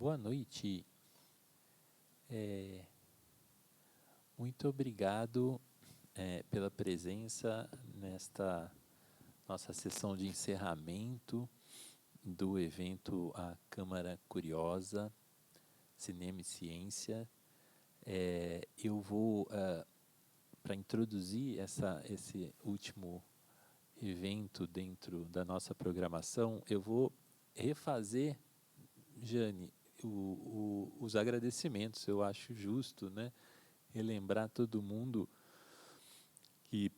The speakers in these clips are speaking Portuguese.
Boa noite. Muito obrigado pela presença nesta nossa sessão de encerramento do evento A Câmara Curiosa, Cinema e Ciência. Eu vou, para introduzir esse último evento dentro da nossa programação, eu vou refazer, Jane, os agradecimentos. Eu acho justo, né, relembrar todo mundo que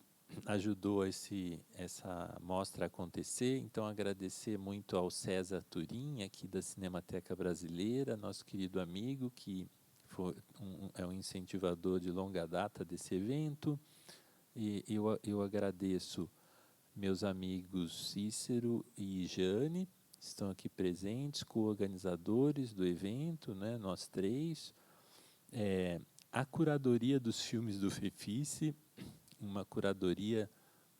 ajudou essa mostra a acontecer. Então, agradecer muito ao César Turim, aqui da Cinemateca Brasileira, nosso querido amigo, que é um incentivador de longa data desse evento. E eu agradeço meus amigos Cícero e Jane, estão aqui presentes, co-organizadores do evento, né, nós três. A curadoria dos filmes do FEFICE, uma curadoria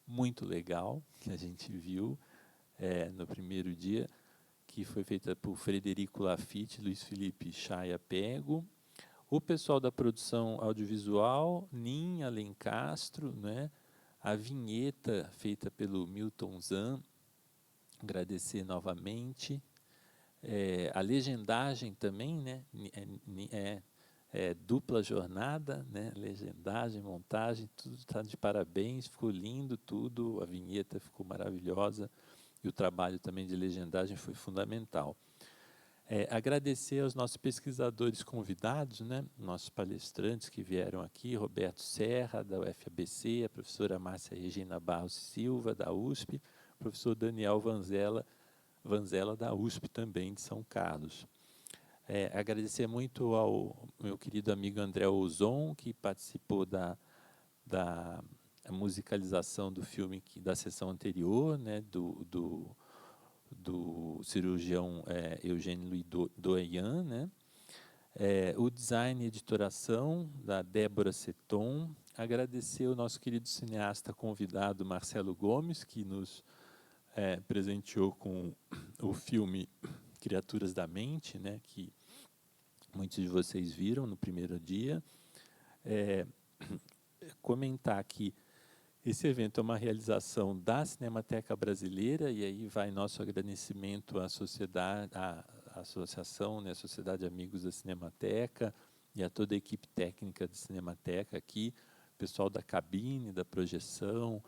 muito legal, que a gente viu no primeiro dia, que foi feita por Frederico Lafitte, Luiz Felipe Chaia Pego, o pessoal da produção audiovisual, Nin Alencastro, né, a vinheta feita pelo Milton Zan, agradecer novamente, a legendagem também, né, dupla jornada, né, legendagem, montagem, tudo está de parabéns, ficou lindo tudo, a vinheta ficou maravilhosa e o trabalho também de legendagem foi fundamental. Agradecer aos nossos pesquisadores convidados, né, nossos palestrantes que vieram aqui, Roberto Serra, da UFABC, a professora Márcia Regina Barros Silva, da USP, o professor Daniel Vanzella, da USP também, de São Carlos. Agradecer muito ao meu querido amigo André Ozon, que participou da musicalização do filme da sessão anterior, né, do cirurgião Eugênio Louis Doyen, né? O design e editoração da Débora Seton. Agradecer o nosso querido cineasta convidado Marcelo Gomes, que nos presenteou com o filme Criaturas da Mente, né, que muitos de vocês viram no primeiro dia. Comentar que esse evento é uma realização da Cinemateca Brasileira, e aí vai nosso agradecimento à sociedade, à associação, né, a Sociedade Amigos da Cinemateca, e a toda a equipe técnica da Cinemateca aqui, pessoal da cabine, da projeção,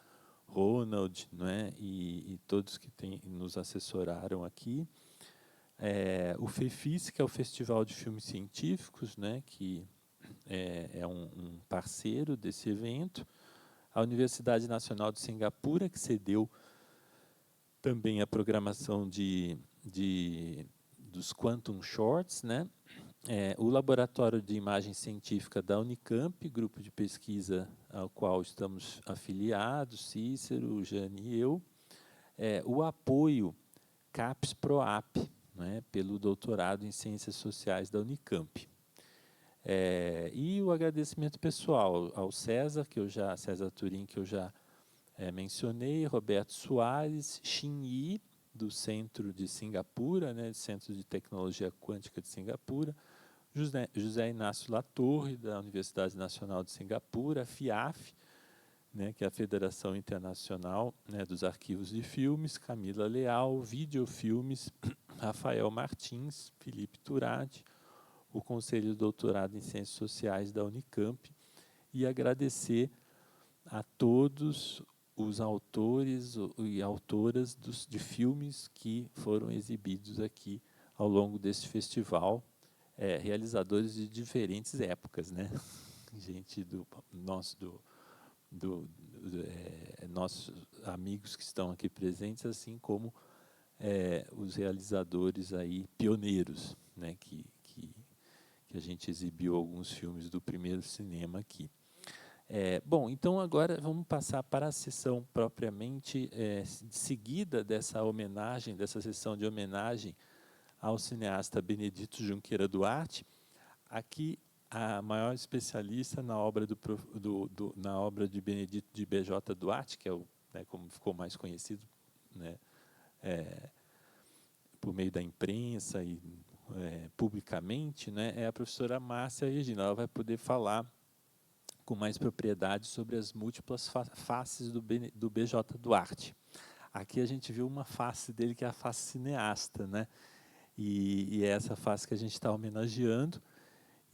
Ronald, né, e todos que nos assessoraram aqui. O FEFICE, que é o Festival de Filmes Científicos, né, que é um parceiro desse evento. A Universidade Nacional de Singapura, que cedeu também a programação dos Quantum Shorts, né? O Laboratório de Imagem Científica da Unicamp, grupo de pesquisa ao qual estamos afiliados, Cícero, Jane e eu. O apoio CAPES PROAP, né, pelo doutorado em Ciências Sociais da Unicamp. E o agradecimento pessoal ao César Turim, que eu já mencionei, Roberto Soares, Xin Yi, do Centro de Singapura, né, Centro de Tecnologia Quântica de Singapura, José Inácio Latorre, da Universidade Nacional de Singapura, a FIAF, né, que é a Federação Internacional, né, dos Arquivos de Filmes, Camila Leal, Videofilmes, Rafael Martins, Felipe Turati, o Conselho de Doutorado em Ciências Sociais da Unicamp, e agradecer a todos os autores e autoras de filmes que foram exibidos aqui ao longo desse festival, realizadores de diferentes épocas, né? Gente nossos amigos que estão aqui presentes, assim como os realizadores aí pioneiros, né, que a gente exibiu alguns filmes do primeiro cinema aqui. Bom, então agora vamos passar para a sessão propriamente seguida dessa homenagem, dessa sessão de homenagem ao cineasta Benedito Junqueira Duarte. Aqui, a maior especialista na obra na obra de Benedito de B.J. Duarte, que é como ficou mais conhecido, né, por meio da imprensa e publicamente, né, é a professora Márcia Regina. Ela vai poder falar com mais propriedade sobre as múltiplas faces do BJ Duarte. Aqui a gente viu uma face dele, que é a face cineasta, né? E é essa face que a gente está homenageando,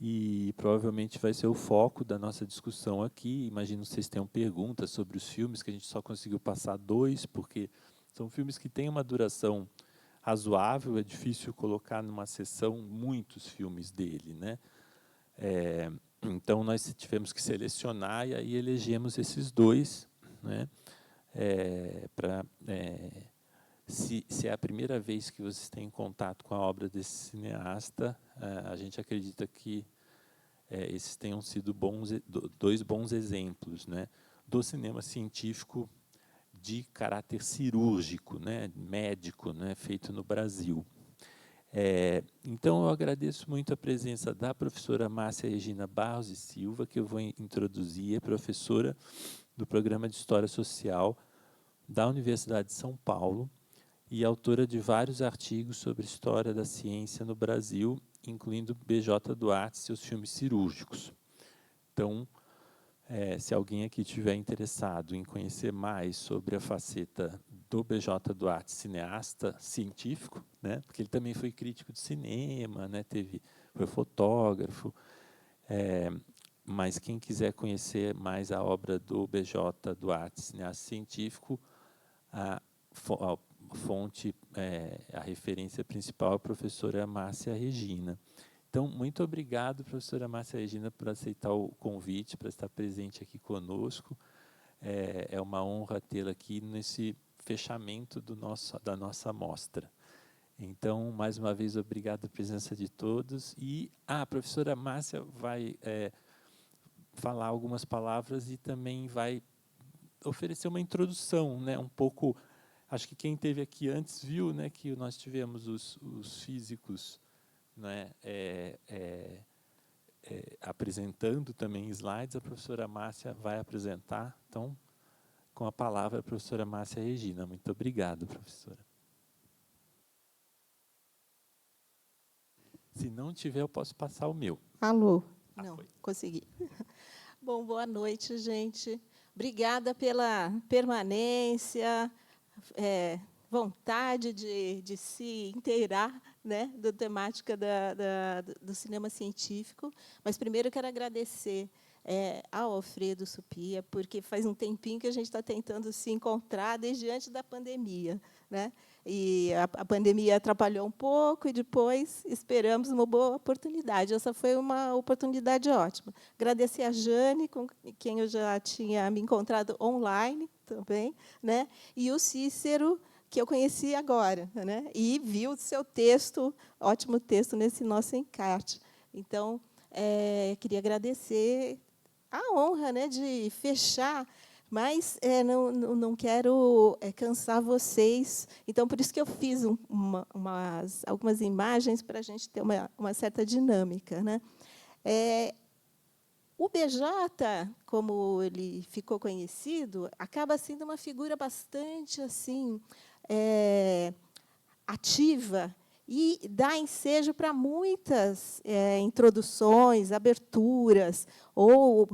e provavelmente vai ser o foco da nossa discussão aqui. Imagino que vocês tenham perguntas sobre os filmes, que a gente só conseguiu passar 2, porque são filmes que têm uma duração razoável, é difícil colocar numa sessão muitos filmes dele, né? Então, nós tivemos que selecionar, e aí elegemos esses 2, né? Se é a primeira vez que vocês têm contato com a obra desse cineasta, a gente acredita que esses tenham sido 2 bons exemplos, né, do cinema científico de caráter cirúrgico, né, médico, né, feito no Brasil. Então, eu agradeço muito a presença da professora Márcia Regina Barros e Silva, que eu vou introduzir, é professora do Programa de História Social da Universidade de São Paulo e autora de vários artigos sobre história da ciência no Brasil, incluindo BJ Duarte e seus filmes cirúrgicos. Então, se alguém aqui estiver interessado em conhecer mais sobre a faceta do BJ Duarte, cineasta científico, né, porque ele também foi crítico de cinema, né, foi fotógrafo, mas quem quiser conhecer mais a obra do BJ Duarte, cineasta científico, a fonte, a referência principal é a professora Márcia Regina. Então, muito obrigado, professora Márcia Regina, por aceitar o convite, para estar presente aqui conosco. É uma honra tê-la aqui nesse fechamento da nossa mostra. Então, mais uma vez, obrigado pela presença de todos. E a professora Márcia vai falar algumas palavras e também vai oferecer uma introdução, né, um pouco. Acho que quem esteve aqui antes viu, né, que nós tivemos os físicos, né, apresentando também slides. A professora Márcia vai apresentar. Então, com a palavra, a professora Márcia Regina. Muito obrigado, professora. Se não tiver, eu posso passar o meu. Alô? Não, consegui. Bom, boa noite, gente. Obrigada pela permanência, vontade de se inteirar, né, da temática do cinema científico. Mas, primeiro, eu quero agradecer ao Alfredo Supia, porque faz um tempinho que a gente está tentando se encontrar desde antes da pandemia, né? E a pandemia atrapalhou um pouco, e depois esperamos uma boa oportunidade. Essa foi uma oportunidade ótima. Agradecer a Jane, com quem eu já tinha me encontrado online também, né? E o Cícero, que eu conheci agora, né? E vi o seu texto, ótimo texto, nesse nosso encarte. Então, queria agradecer a honra, né, de fechar, mas não quero cansar vocês. Então, por isso que eu fiz algumas imagens para a gente ter uma certa dinâmica, né? O BJ, como ele ficou conhecido, acaba sendo uma figura bastante assim ativa e dá ensejo para muitas introduções, aberturas ou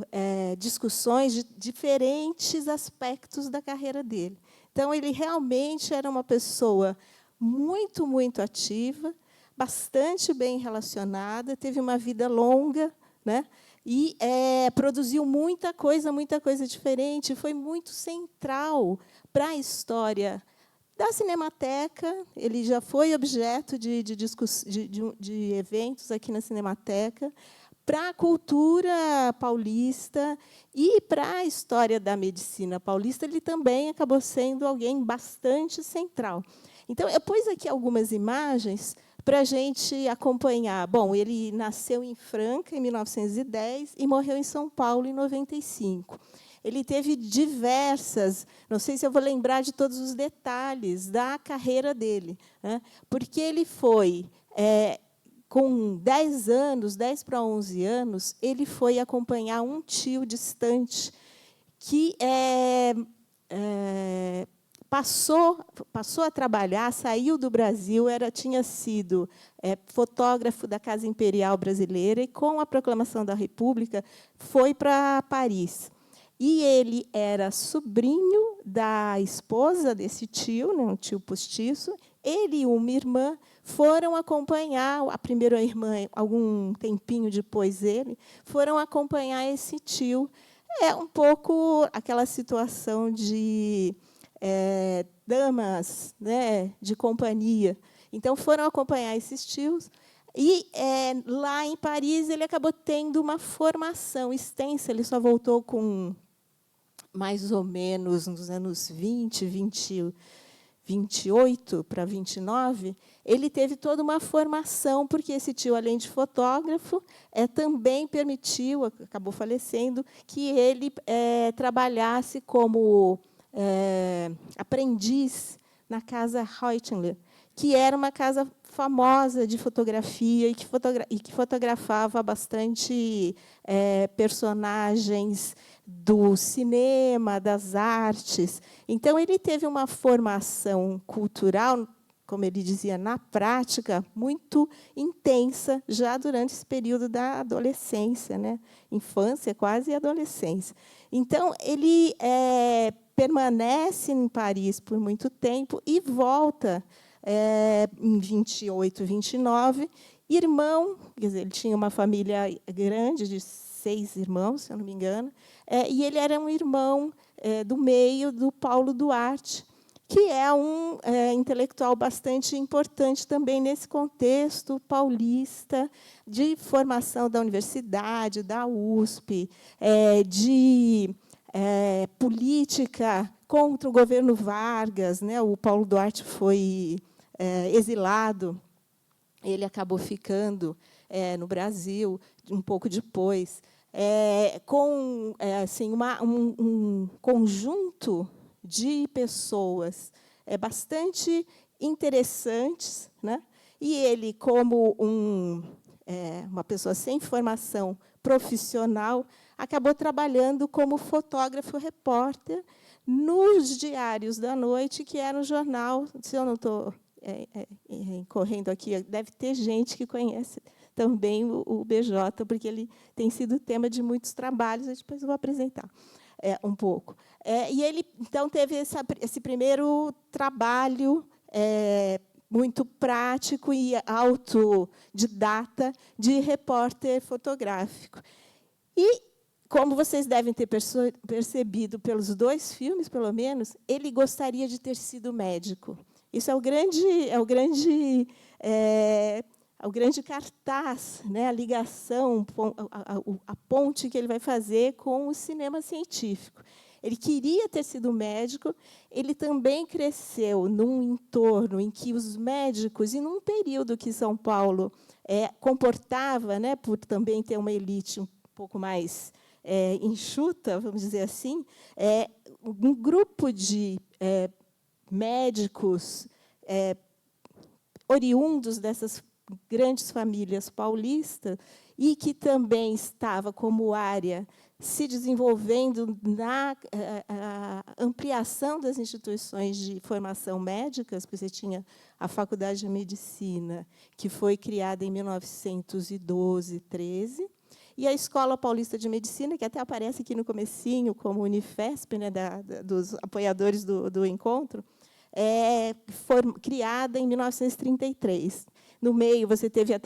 discussões de diferentes aspectos da carreira dele. Então, ele realmente era uma pessoa muito, muito ativa, bastante bem relacionada, teve uma vida longa, né? E produziu muita coisa diferente, foi muito central para a história da Cinemateca. Ele já foi objeto de eventos aqui na Cinemateca, para a cultura paulista e para a história da medicina paulista. Ele também acabou sendo alguém bastante central. Então, eu pus aqui algumas imagens para a gente acompanhar. Bom, ele nasceu em Franca, em 1910, e morreu em São Paulo, em 95. Ele teve diversas, não sei se eu vou lembrar de todos os detalhes da carreira dele, né? Porque ele foi, com 10 anos, 10 para 11 anos, ele foi acompanhar um tio distante que passou a trabalhar, saiu do Brasil, tinha sido fotógrafo da Casa Imperial Brasileira, e, com a proclamação da República, foi para Paris. E ele era sobrinho da esposa desse tio, né, um tio postiço. Ele e uma irmã foram acompanhar, a primeira irmã, algum tempinho depois ele, foram acompanhar esse tio. É um pouco aquela situação de damas, né, de companhia. Então, foram acompanhar esses tios. E, lá em Paris, ele acabou tendo uma formação extensa. Ele só voltou com mais ou menos nos anos 28 para 29, ele teve toda uma formação, porque esse tio, além de fotógrafo, também permitiu, acabou falecendo, que ele trabalhasse como aprendiz na Casa Reuteler, que era uma casa famosa de fotografia e que fotografava bastante personagens do cinema, das artes. Então, ele teve uma formação cultural, como ele dizia, na prática, muito intensa, já durante esse período da adolescência, né? Infância, quase, e adolescência. Então, ele permanece em Paris por muito tempo e volta em 28, 29, irmão, quer dizer, ele tinha uma família grande, de 6 irmãos, se eu não me engano, e ele era um irmão do meio do Paulo Duarte, que é um intelectual bastante importante também nesse contexto paulista de formação da universidade, da USP, de política contra o governo Vargas, né? O Paulo Duarte foi exilado, ele acabou ficando no Brasil um pouco depois, com assim, um conjunto de pessoas bastante interessantes, né? E ele, como uma pessoa sem formação profissional, acabou trabalhando como fotógrafo-repórter nos Diários da Noite, que era um jornal, se eu não estou correndo aqui, deve ter gente que conhece também o BJ, porque ele tem sido tema de muitos trabalhos, depois eu vou apresentar um pouco. E ele, então, teve esse primeiro trabalho muito prático e autodidata de repórter fotográfico. E, como vocês devem ter percebido pelos 2 filmes, pelo menos, ele gostaria de ter sido médico. Isso é o grande cartaz, né, a ligação, a ponte que ele vai fazer com o cinema científico. Ele queria ter sido médico, ele também cresceu num entorno em que os médicos, e num período que São Paulo comportava, né, por também ter uma elite um pouco mais enxuta, vamos dizer assim, um grupo de médicos oriundos dessas grandes famílias paulistas e que também estava como área se desenvolvendo na ampliação das instituições de formação médicas, porque você tinha a Faculdade de Medicina, que foi criada em 1912, 13, e a Escola Paulista de Medicina, que até aparece aqui no comecinho, como Unifesp, né, dos apoiadores do encontro, foi criada em 1933. No meio, você teve a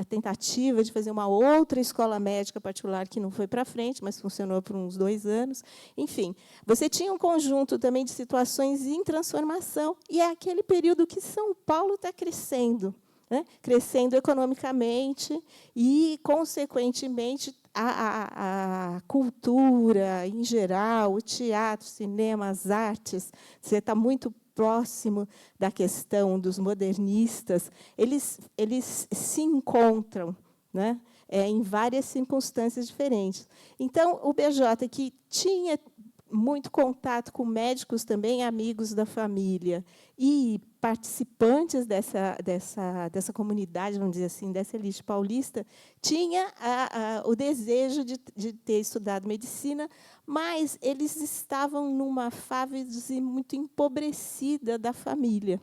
tentativa de fazer uma outra escola médica particular, que não foi para frente, mas funcionou por uns 2 anos. Enfim, você tinha um conjunto também de situações em transformação, e é aquele período que São Paulo está crescendo, né? Crescendo economicamente e, consequentemente, a cultura, em geral, o teatro, o cinema, as artes, você está muito próximo da questão dos modernistas, eles se encontram, né, em várias circunstâncias diferentes. Então, o BJ, que tinha muito contato com médicos também, amigos da família, e participantes dessa comunidade, vamos dizer assim, dessa elite paulista, tinha o desejo de ter estudado medicina, mas eles estavam numa fase muito empobrecida da família.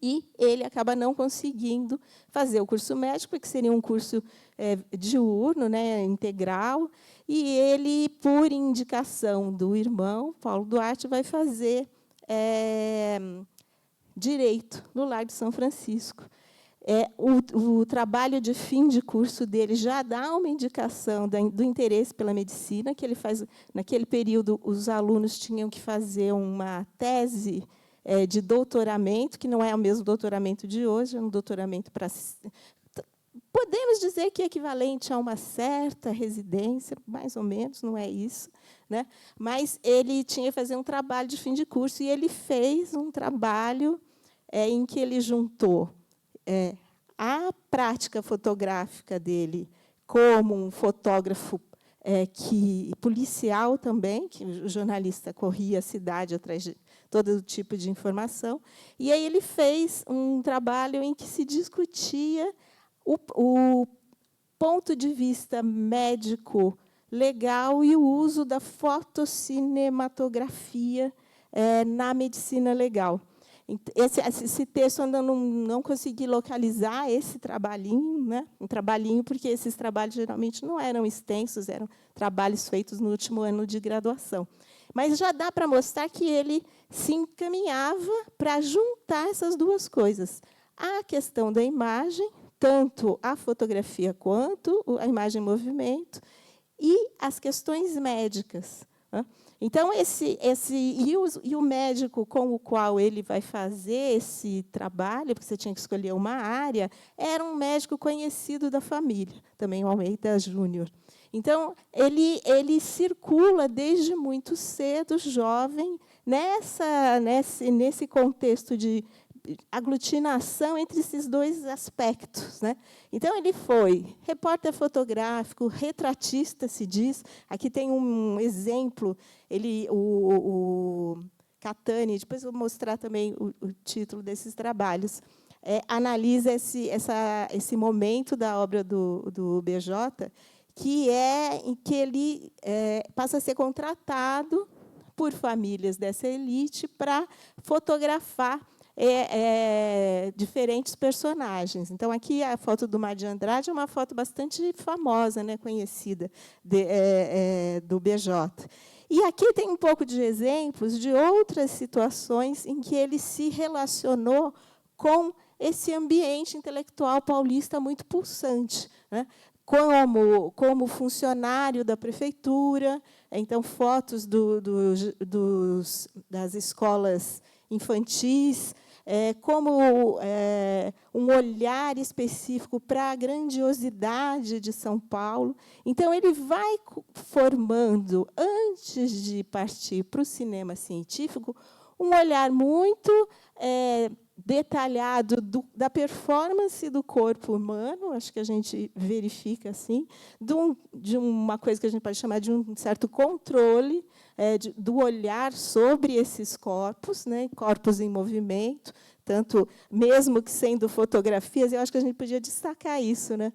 E ele acaba não conseguindo fazer o curso médico, que seria um curso diurno, né, integral, e ele, por indicação do irmão, Paulo Duarte, vai fazer Direito no Largo de São Francisco. O trabalho de fim de curso dele já dá uma indicação do interesse pela medicina, que ele faz. Naquele período, os alunos tinham que fazer uma tese de doutoramento, que não é o mesmo doutoramento de hoje, é um doutoramento para... Podemos dizer que é equivalente a uma certa residência, mais ou menos, não é isso, né? Mas ele tinha que fazer um trabalho de fim de curso, e ele fez um trabalho em que ele juntou a prática fotográfica dele como um fotógrafo policial também, que o jornalista corria a cidade atrás de todo tipo de informação. E aí ele fez um trabalho em que se discutia o ponto de vista médico legal e o uso da fotocinematografia na medicina legal. Esse texto, eu não consegui localizar esse trabalhinho, né? Um trabalhinho, porque esses trabalhos geralmente não eram extensos, eram trabalhos feitos no último ano de graduação. Mas já dá para mostrar que ele se encaminhava para juntar essas duas coisas. A questão da imagem, tanto a fotografia quanto a imagem em movimento, e as questões médicas. Então, o médico com o qual ele vai fazer esse trabalho, porque você tinha que escolher uma área, era um médico conhecido da família, também o Almeida Júnior. Então, ele circula desde muito cedo, jovem, nesse contexto de aglutinação entre esses dois aspectos, né? Então, ele foi repórter fotográfico, retratista, se diz. Aqui tem um exemplo, o Catani, depois vou mostrar também o título desses trabalhos, analisa esse momento da obra do BJ, que em que ele passa a ser contratado por famílias dessa elite para fotografar diferentes personagens. Então, aqui a foto do Mar de Andrade é uma foto bastante famosa, né, conhecida, do BJ. E aqui tem um pouco de exemplos de outras situações em que ele se relacionou com esse ambiente intelectual paulista muito pulsante, né? Como funcionário da prefeitura, então, fotos das escolas infantis, como um olhar específico para a grandiosidade de São Paulo. Então, ele vai formando, antes de partir para o cinema científico, um olhar muito detalhado da performance do corpo humano, acho que a gente verifica assim, de uma coisa que a gente pode chamar de um certo controle do olhar sobre esses corpos, né, corpos em movimento, tanto mesmo que sendo fotografias, eu acho que a gente podia destacar isso, né?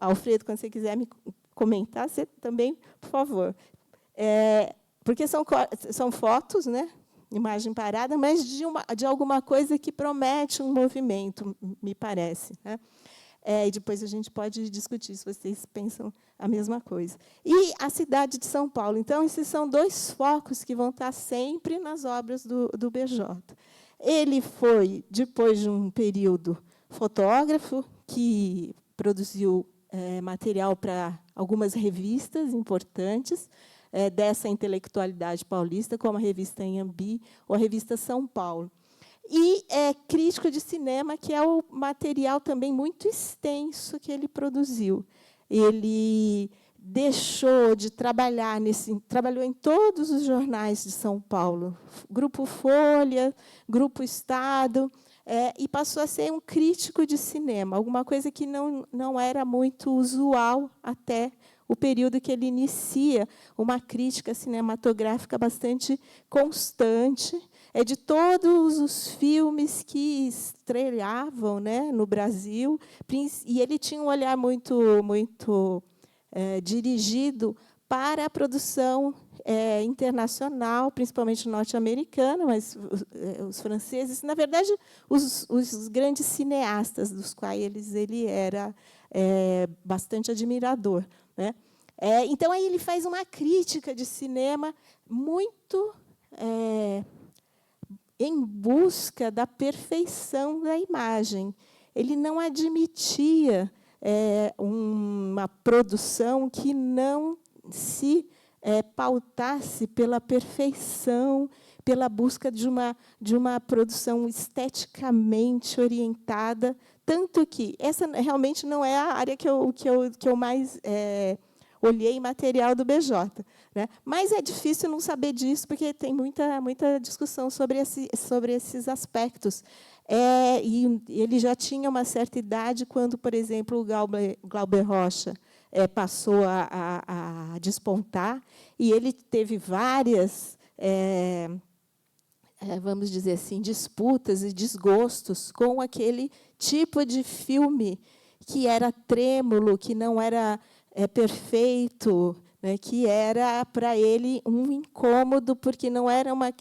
Alfredo, quando você quiser me comentar, você também, por favor. Porque são fotos, né? Imagem parada, mas de alguma coisa que promete um movimento, me parece, né? E depois a gente pode discutir se vocês pensam a mesma coisa. E a cidade de São Paulo. Então, esses são dois focos que vão estar sempre nas obras do BJ. Ele foi, depois de um período, fotógrafo, que produziu material para algumas revistas importantes, dessa intelectualidade paulista, como a revista Inhambi ou a revista São Paulo. E crítico de cinema, que é o material também muito extenso que ele produziu. Ele deixou de trabalhar trabalhou em todos os jornais de São Paulo, Grupo Folha, Grupo Estado, e passou a ser um crítico de cinema, alguma coisa que não era muito usual até o período que ele inicia uma crítica cinematográfica bastante constante, de todos os filmes que estreavam, né, no Brasil, e ele tinha um olhar muito dirigido para a produção internacional, principalmente norte-americana, mas os franceses, na verdade, os grandes cineastas, dos quais ele era bastante admirador, né? Então, aí ele faz uma crítica de cinema muito em busca da perfeição da imagem. Ele não admitia uma produção que não se pautasse pela perfeição, pela busca de uma produção esteticamente orientada, tanto que essa realmente não é a área que eu mais olhei material do BJ, né? Mas é difícil não saber disso, porque tem muita discussão sobre esses aspectos. E ele já tinha uma certa idade quando, por exemplo, o Glauber Rocha passou a despontar, e ele teve várias, vamos dizer assim, disputas e desgostos com aquele tipo de filme que era trêmulo, que não era perfeito, né, que era, para ele, um incômodo, porque não era uma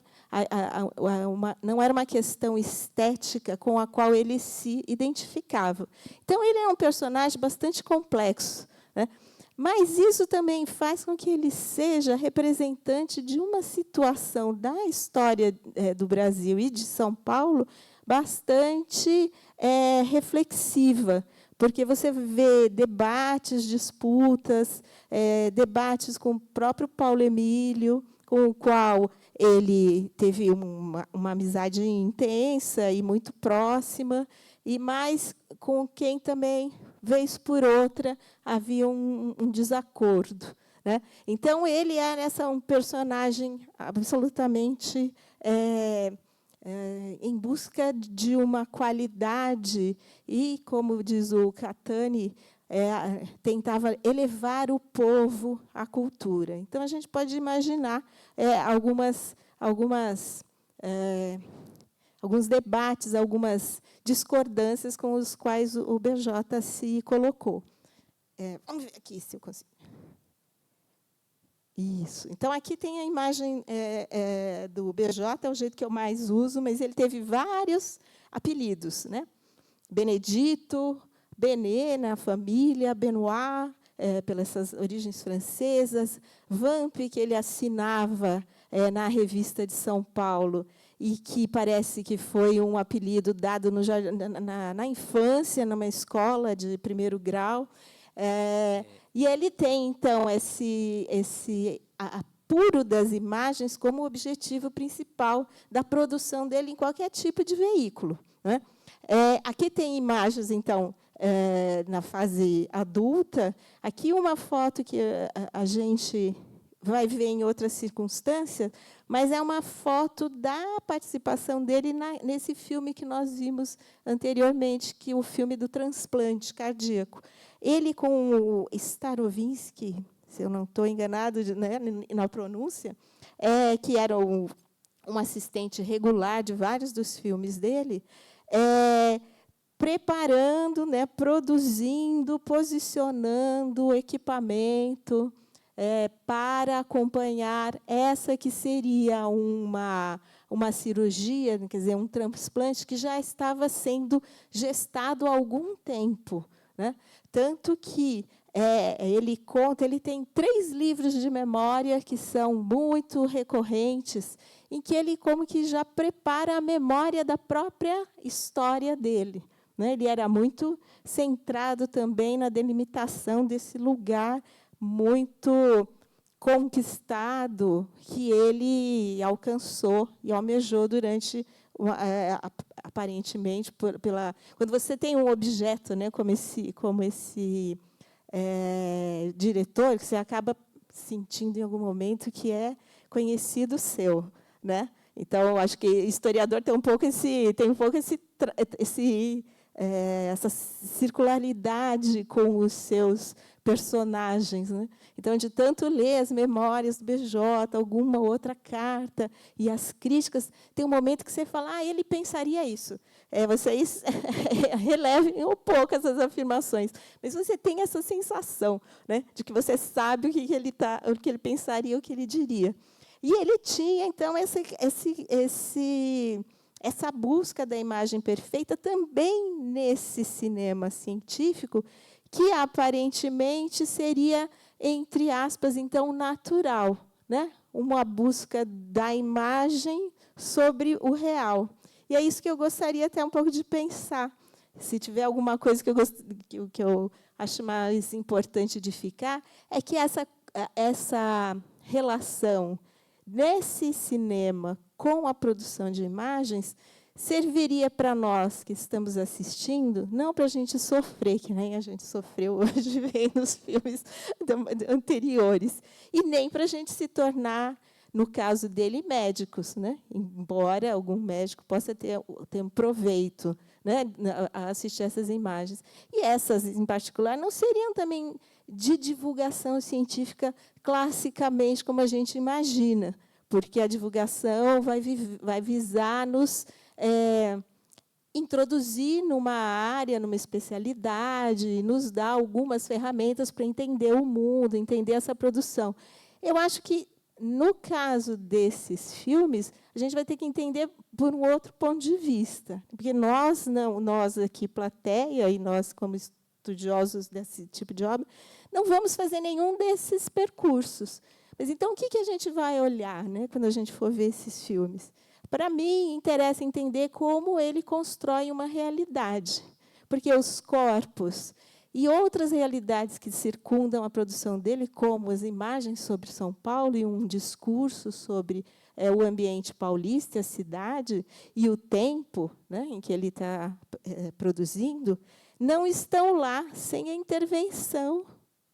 questão estética com a qual ele se identificava. Então, ele é um personagem bastante complexo, né? Mas isso também faz com que ele seja representante de uma situação da história do Brasil e de São Paulo bastante reflexiva, porque você vê debates, disputas, debates com o próprio Paulo Emílio, com o qual ele teve uma amizade intensa e muito próxima, e mais com quem também, vez por outra, havia um desacordo, né? Então, ele era um personagem absolutamente em busca de uma qualidade e, como diz o Catani, tentava elevar o povo à cultura. Então, a gente pode imaginar alguns debates, algumas discordâncias com os quais o BJ se colocou. Vamos ver aqui se eu consigo. Isso. Então, aqui tem a imagem do BJ, é o jeito que eu mais uso, mas ele teve vários apelidos, né? Benedito, Benet, na família, Benoit, pelas essas origens francesas, Vamp, que ele assinava na Revista de São Paulo, e que parece que foi um apelido dado na infância, numa escola de primeiro grau. E ele tem, então, esse apuro das imagens como objetivo principal da produção dele em qualquer tipo de veículo, né? Aqui tem imagens, então, na fase adulta. Aqui uma foto que a gente vai ver em outra circunstância, mas é uma foto da participação dele nesse filme que nós vimos anteriormente, que é o filme do transplante cardíaco. Ele com o Starovinsky, se eu não estou enganado, né, na pronúncia, que era um assistente regular de vários dos filmes dele, preparando, né, produzindo, posicionando o equipamento para acompanhar essa que seria uma cirurgia, quer dizer, um transplante que já estava sendo gestado há algum tempo, né? Tanto que ele conta, ele tem 3 livros de memória que são muito recorrentes, em que ele como que já prepara a memória da própria história dele, né? Ele era muito centrado também na delimitação desse lugar muito conquistado que ele alcançou e almejou durante, aparentemente, quando você tem um objeto, né, como esse diretor, que você acaba sentindo em algum momento que é conhecido seu, né? Então, acho que historiador tem um pouco essa circularidade com os seus personagens, né? Então, de tanto ler as memórias do BJ, alguma outra carta e as críticas, tem um momento que você fala, ele pensaria isso. Vocês relevem um pouco essas afirmações, mas você tem essa sensação, né, de que você sabe o que ele pensaria, o que ele diria. E ele tinha, então, essa busca da imagem perfeita também nesse cinema científico, que aparentemente seria, entre aspas, então, natural, né? Uma busca da imagem sobre o real. E é isso que eu gostaria até um pouco de pensar. Se tiver alguma coisa que eu acho mais importante de ficar, é que essa relação nesse cinema com a produção de imagens serviria para nós que estamos assistindo, não para a gente sofrer, que nem a gente sofreu hoje vendo os filmes anteriores, e nem para a gente se tornar, no caso dele, médicos, né? Embora algum médico possa ter um proveito, né, a assistir essas imagens. E essas, em particular, não seriam também de divulgação científica classicamente como a gente imagina, porque a divulgação vai visar nos introduzir numa área, numa especialidade, nos dar algumas ferramentas para entender o mundo, entender essa produção. Eu acho que, no caso desses filmes, a gente vai ter que entender por um outro ponto de vista, porque nós aqui, plateia, e nós, como estudiosos desse tipo de obra, não vamos fazer nenhum desses percursos. Mas, então, o que a gente vai olhar, né, quando a gente for ver esses filmes? Para mim, interessa entender como ele constrói uma realidade, porque os corpos e outras realidades que circundam a produção dele, como as imagens sobre São Paulo e um discurso sobre o ambiente paulista, a cidade, e o tempo, né, em que ele está produzindo, não estão lá sem a intervenção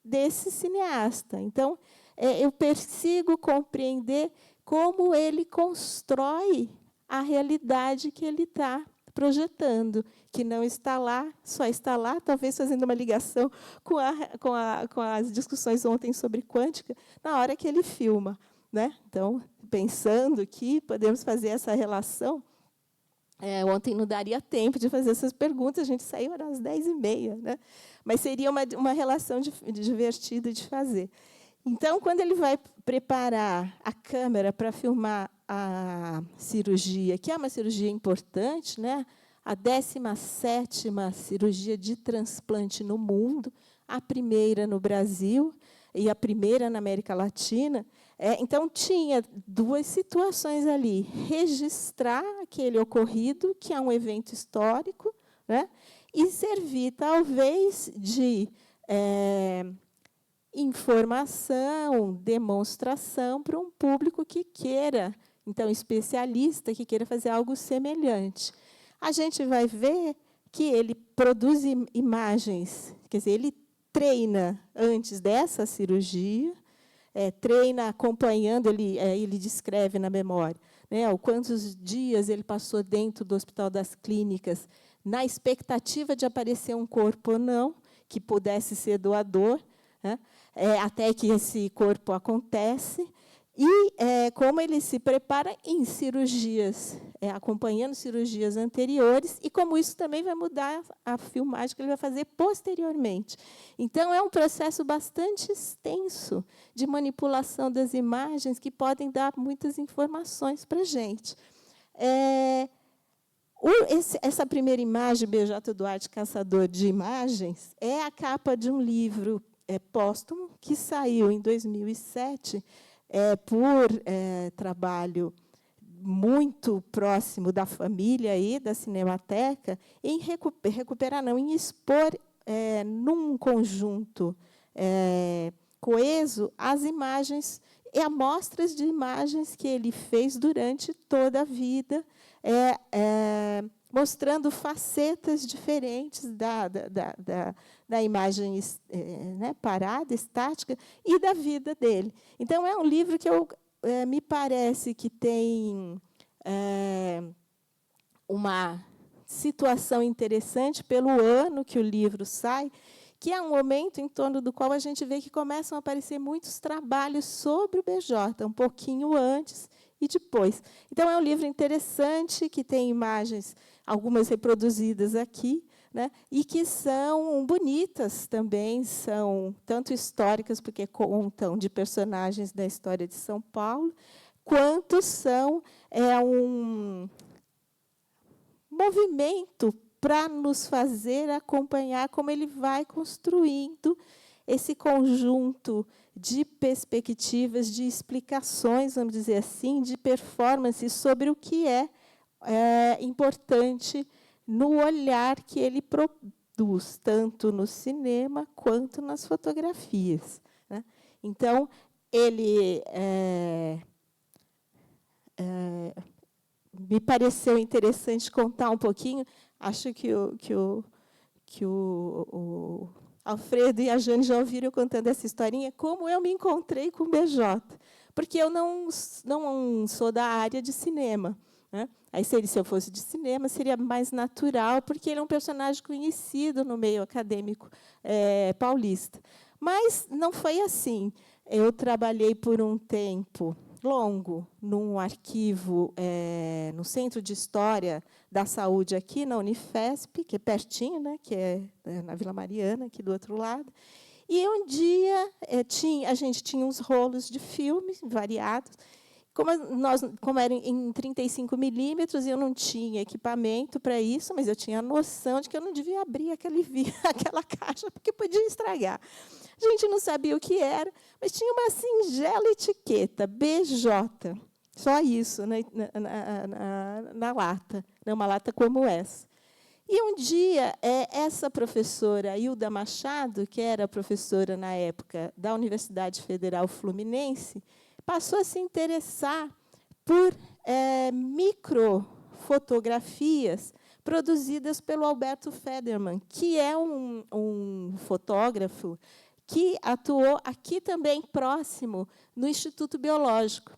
desse cineasta. Então, eu persigo compreender como ele constrói a realidade que ele está projetando, que não está lá, só está lá, talvez fazendo uma ligação com as discussões ontem sobre quântica, na hora que ele filma, né? Então, pensando que podemos fazer essa relação, ontem não daria tempo de fazer essas perguntas, a gente saiu às 10h30, né? Mas seria uma relação divertida de fazer. Então, quando ele vai preparar a câmera para filmar a cirurgia, que é uma cirurgia importante, né? A 17ª cirurgia de transplante no mundo, a primeira no Brasil e a primeira na América Latina. Então, tinha duas situações ali. Registrar aquele ocorrido, que é um evento histórico, né? E servir, talvez, de informação, demonstração para um público que queira, então, especialista, que queira fazer algo semelhante. A gente vai ver que ele produz imagens, quer dizer, ele treina antes dessa cirurgia, treina acompanhando, ele descreve na memória, né, quantos dias ele passou dentro do Hospital das Clínicas, na expectativa de aparecer um corpo ou não, que pudesse ser doador, né, até que esse corpo acontece, e como ele se prepara em cirurgias, acompanhando cirurgias anteriores, e como isso também vai mudar a filmagem que ele vai fazer posteriormente. Então, é um processo bastante extenso de manipulação das imagens que podem dar muitas informações para a gente. Essa primeira imagem, B.J. Duarte, Caçador de Imagens, é a capa de um livro póstumo que saiu em 2007, por trabalho muito próximo da família e da Cinemateca, em em expor num conjunto coeso as imagens e amostras de imagens que ele fez durante toda a vida, mostrando facetas diferentes da imagem parada, estática, e da vida dele. Então, é um livro que me parece que tem uma situação interessante pelo ano que o livro sai, que é um momento em torno do qual a gente vê que começam a aparecer muitos trabalhos sobre o BJ, um pouquinho antes e depois. Então, é um livro interessante, que tem imagens, algumas reproduzidas aqui, né, e que são bonitas também, são tanto históricas, porque contam de personagens da história de São Paulo, quanto são um movimento para nos fazer acompanhar como ele vai construindo esse conjunto de perspectivas, de explicações, vamos dizer assim, de performance sobre o que é importante no olhar que ele produz, tanto no cinema quanto nas fotografias, né? Então, ele me pareceu interessante contar um pouquinho. Acho que o Alfredo e a Jane já ouviram eu contando essa historinha, como eu me encontrei com o BJ, porque eu não sou da área de cinema, né? Aí, se eu fosse de cinema, seria mais natural, porque ele é um personagem conhecido no meio acadêmico paulista. Mas não foi assim. Eu trabalhei por um tempo longo num arquivo, no Centro de História da Saúde, aqui na Unifesp, que é pertinho, né, que é na Vila Mariana, aqui do outro lado. E um dia a gente tinha uns rolos de filme variados. Como era em 35 milímetros, eu não tinha equipamento para isso, mas eu tinha a noção de que eu não devia abrir aquela caixa, porque podia estragar. A gente não sabia o que era, mas tinha uma singela etiqueta, BJ. Só isso na lata, uma lata como essa. E um dia, essa professora Hilda Machado, que era professora na época da Universidade Federal Fluminense, passou a se interessar por microfotografias produzidas pelo Alberto Federman, que é um fotógrafo que atuou aqui também próximo, no Instituto Biológico.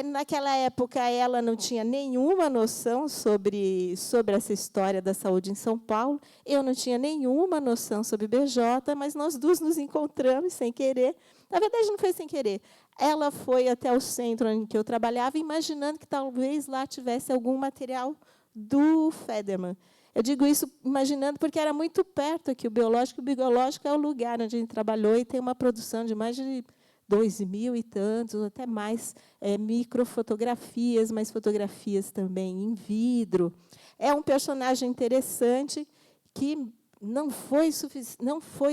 Naquela época, ela não tinha nenhuma noção sobre essa história da saúde em São Paulo. Eu não tinha nenhuma noção sobre BJ, mas nós duas nos encontramos sem querer. Na verdade, não foi sem querer. Ela foi até o centro em que eu trabalhava, imaginando que talvez lá tivesse algum material do Federman. Eu digo isso imaginando porque era muito perto aqui, o biológico. O biológico é o lugar onde a gente trabalhou e tem uma produção de mais de 2.000 e tantos, até mais, microfotografias, mas fotografias também em vidro. É um personagem interessante que não foi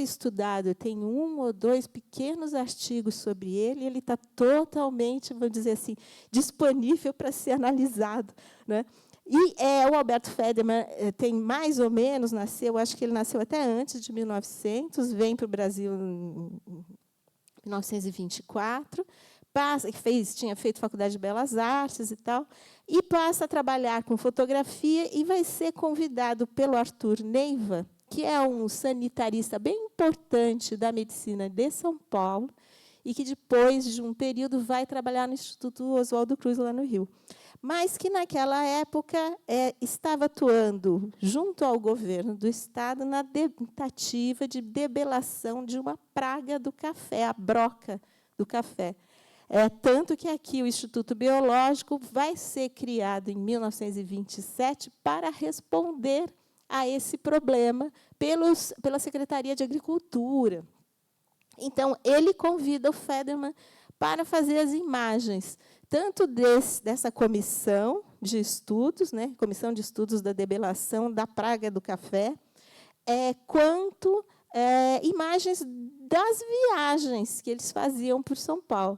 estudado. Tem 1 ou 2 pequenos artigos sobre ele, e ele está totalmente, vamos dizer assim, disponível para ser analisado, né? E o Alberto Federman tem mais ou menos, acho que ele nasceu até antes de 1900, vem para o Brasil em 1924, tinha feito Faculdade de Belas Artes e tal, e passa a trabalhar com fotografia e vai ser convidado pelo Arthur Neiva, que é um sanitarista bem importante da medicina de São Paulo, e que, depois de um período, vai trabalhar no Instituto Oswaldo Cruz, lá no Rio. Mas que, naquela época, estava atuando junto ao governo do Estado na tentativa de debelação de uma praga do café, a broca do café. Tanto que aqui o Instituto Biológico vai ser criado em 1927 para responder a esse problema pela Secretaria de Agricultura. Então, ele convida o Federman para fazer as imagens, tanto dessa comissão de estudos, né, comissão de estudos da debelação da praga do café, quanto imagens das viagens que eles faziam por São Paulo.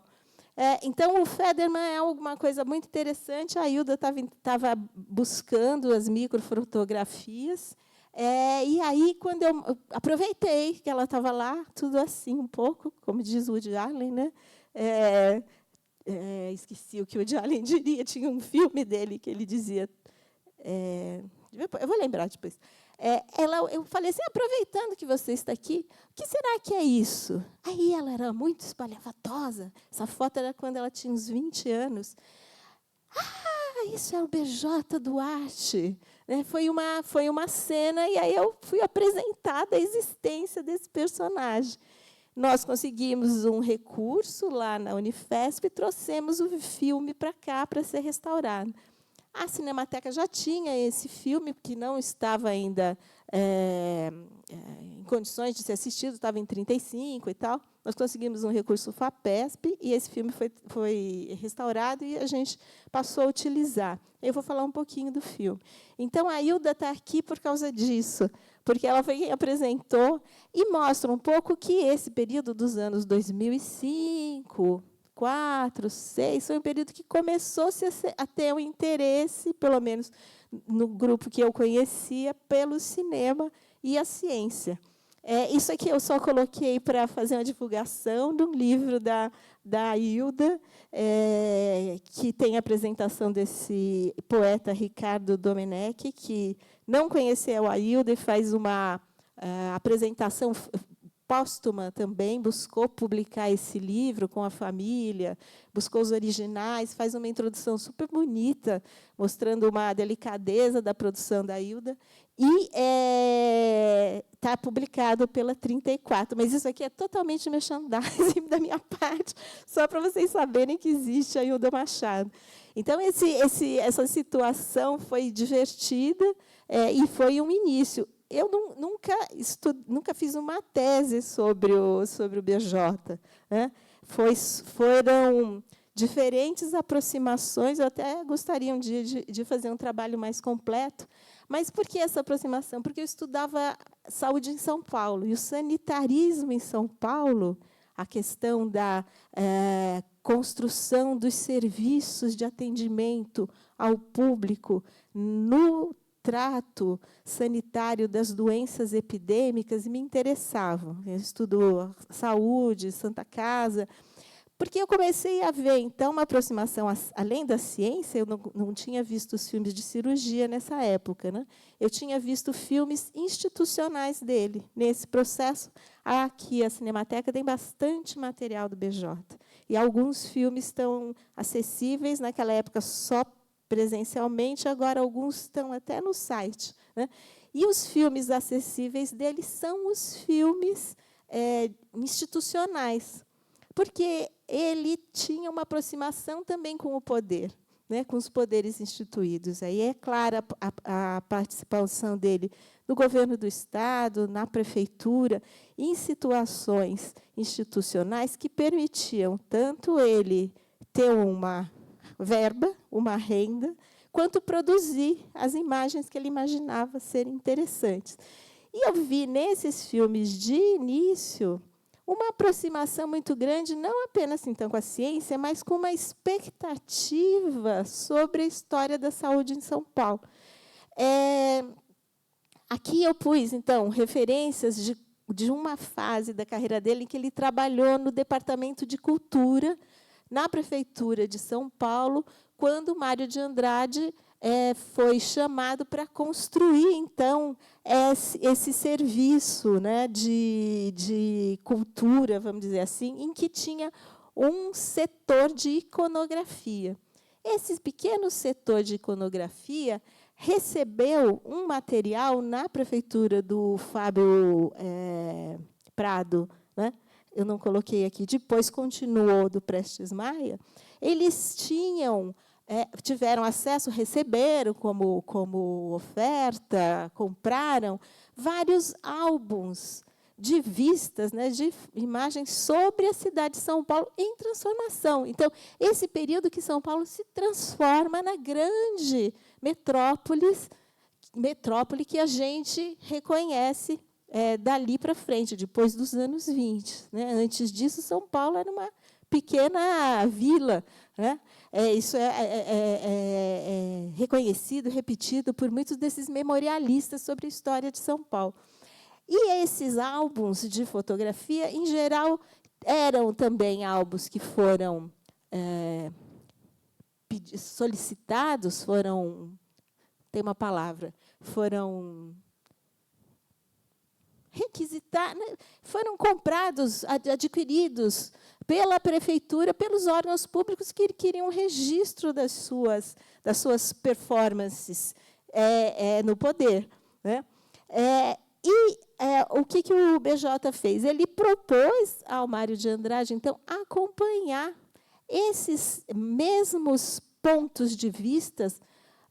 Então, o Federman é alguma coisa muito interessante. A Hilda estava buscando as microfotografias, e aí, quando eu aproveitei que ela estava lá, tudo assim, um pouco, como diz o Woody Allen, né? Esqueci o que o Woody Allen diria, tinha um filme dele que ele dizia... eu vou lembrar depois. Eu falei assim, aproveitando que você está aqui, o que será que é isso? Aí ela era muito espalhafatosa. Essa foto era quando ela tinha uns 20 anos. isso é o BJ Duarte. Foi uma cena, e aí eu fui apresentada a existência desse personagem. Nós conseguimos um recurso lá na Unifesp e trouxemos o filme para cá para ser restaurado. A Cinemateca já tinha esse filme, que não estava ainda em condições de ser assistido, estava em 35 e tal. Nós conseguimos um recurso FAPESP e esse filme foi restaurado e a gente passou a utilizar. Eu vou falar um pouquinho do filme. Então, a Hilda está aqui por causa disso, porque ela foi quem apresentou e mostra um pouco que esse período dos anos 2005, 4, 6, foi um período que começou-se a ter um interesse, pelo menos no grupo que eu conhecia, pelo cinema e a ciência. Isso aqui eu só coloquei para fazer uma divulgação de um livro da Hilda, que tem a apresentação desse poeta Ricardo Domenech, que não conheceu a Hilda e faz uma apresentação póstuma também, buscou publicar esse livro com a família, buscou os originais, faz uma introdução super bonita, mostrando uma delicadeza da produção da Hilda, e está publicado pela 34. Mas isso aqui é totalmente merchandising da minha parte, só para vocês saberem que existe a Hilda Machado. Então, essa situação foi divertida e foi um início. Eu nunca fiz uma tese sobre o BJ. Foram diferentes aproximações. Eu até gostaria um dia de fazer um trabalho mais completo. Mas por que essa aproximação? Porque eu estudava saúde em São Paulo. E o sanitarismo em São Paulo, a questão da construção dos serviços de atendimento ao público no trato sanitário das doenças epidêmicas me interessavam. Eu estudo saúde, Santa Casa, porque eu comecei a ver, então, uma aproximação, além da ciência, eu não tinha visto os filmes de cirurgia nessa época, né? Eu tinha visto filmes institucionais dele. Nesse processo, aqui a Cinemateca tem bastante material do BJ. E alguns filmes estão acessíveis, naquela época só presencialmente, agora alguns estão até no site. Né? E os filmes acessíveis dele são os filmes institucionais, porque ele tinha uma aproximação também com o poder, né, com os poderes instituídos. Aí é clara a participação dele no governo do Estado, na prefeitura, em situações institucionais que permitiam tanto ele ter uma verba, uma renda, quanto produzir as imagens que ele imaginava serem interessantes. E eu vi nesses filmes de início uma aproximação muito grande, não apenas então com a ciência, mas com uma expectativa sobre a história da saúde em São Paulo. Aqui eu pus, então, referências de uma fase da carreira dele em que ele trabalhou no Departamento de Cultura, na Prefeitura de São Paulo, quando Mário de Andrade foi chamado para construir, então, esse serviço, né, de cultura, vamos dizer assim, em que tinha um setor de iconografia. Esse pequeno setor de iconografia recebeu um material na prefeitura do Fábio Prado, né? Eu não coloquei aqui, depois continuou do Prestes Maia. Eles tiveram acesso, receberam como oferta, compraram vários álbuns de vistas, né, de imagens sobre a cidade de São Paulo em transformação. Então, esse período que São Paulo se transforma na grande metrópole que a gente reconhece dali para frente, depois dos anos 20. Né? Antes disso, São Paulo era uma pequena vila. Né? Isso é reconhecido, repetido por muitos desses memorialistas sobre a história de São Paulo. E esses álbuns de fotografia, em geral, eram também álbuns que foram solicitados, tem uma palavra, foram requisitados, né, foram comprados, adquiridos pela prefeitura, pelos órgãos públicos que queriam registro das suas performances no poder, né? O que o BJ fez? Ele propôs ao Mário de Andrade, então, acompanhar esses mesmos pontos de vista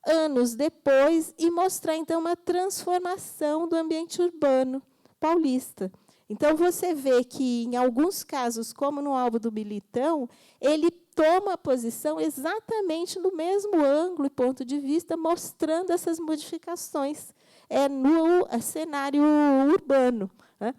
anos depois e mostrar, então, uma transformação do ambiente urbano paulista. Então, você vê que, em alguns casos, como no álbum do Militão, ele toma a posição exatamente no mesmo ângulo e ponto de vista, mostrando essas modificações no cenário urbano, né?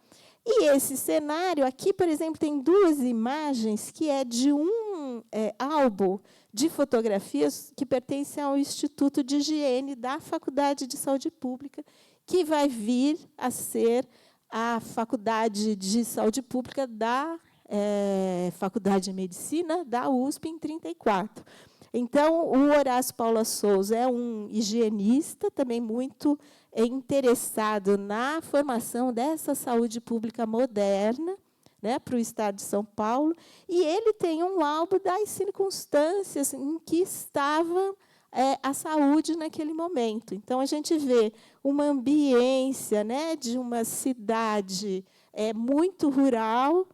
E esse cenário, aqui, por exemplo, tem 2 imagens que é de um álbum de fotografias que pertence ao Instituto de Higiene da Faculdade de Saúde Pública, que vai vir a ser a Faculdade de Saúde Pública da Faculdade de Medicina da USP em 1934. Então, o Horácio Paula Souza é um higienista, também muito interessado na formação dessa saúde pública moderna, né, para o estado de São Paulo, e ele tem um álbum das circunstâncias em que estava a saúde naquele momento. Então, a gente vê uma ambiência, né, de uma cidade muito rural,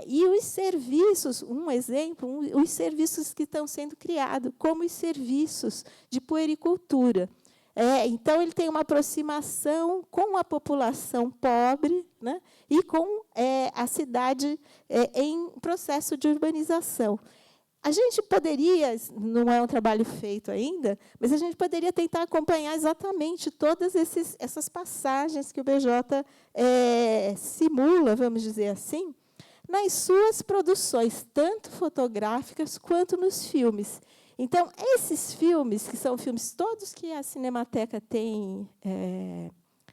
e os serviços, um exemplo, os serviços que estão sendo criados, como os serviços de puericultura. Então, ele tem uma aproximação com a população pobre, né, e com a cidade em processo de urbanização. A gente poderia, não é um trabalho feito ainda, mas a gente poderia tentar acompanhar exatamente todas essas passagens que o BJ simula, vamos dizer assim, nas suas produções, tanto fotográficas quanto nos filmes. Então, esses filmes, que são filmes todos que a Cinemateca tem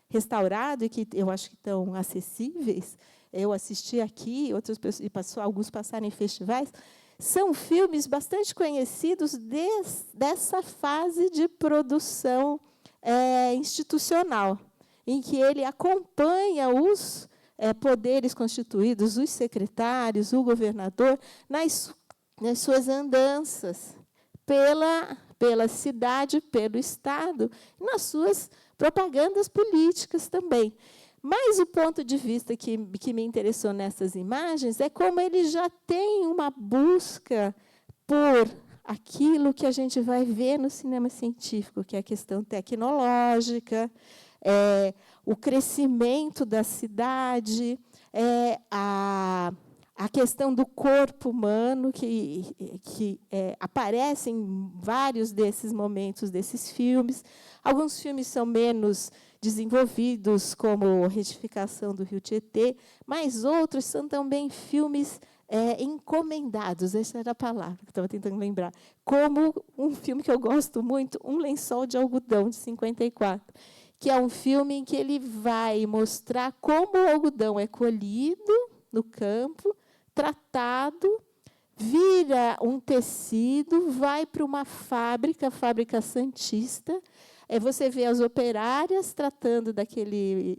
restaurado e que eu acho que estão acessíveis, eu assisti aqui, alguns passaram em festivais, são filmes bastante conhecidos dessa fase de produção institucional, em que ele acompanha os poderes constituídos, os secretários, o governador, nas suas andanças pela cidade, pelo Estado, nas suas propagandas políticas também. Mas o ponto de vista que me interessou nessas imagens é como ele já tem uma busca por aquilo que a gente vai ver no cinema científico, que é a questão tecnológica, o crescimento da cidade, a questão do corpo humano, que aparece em vários desses momentos desses filmes. Alguns filmes são menos desenvolvidos, como Retificação do Rio Tietê, mas outros são também filmes encomendados, essa era a palavra que eu estava tentando lembrar, como um filme que eu gosto muito, Um Lençol de Algodão, de 1954, que é um filme em que ele vai mostrar como o algodão é colhido no campo, tratado, vira um tecido, vai para uma fábrica, a Fábrica Santista. Você vê as operárias tratando daquele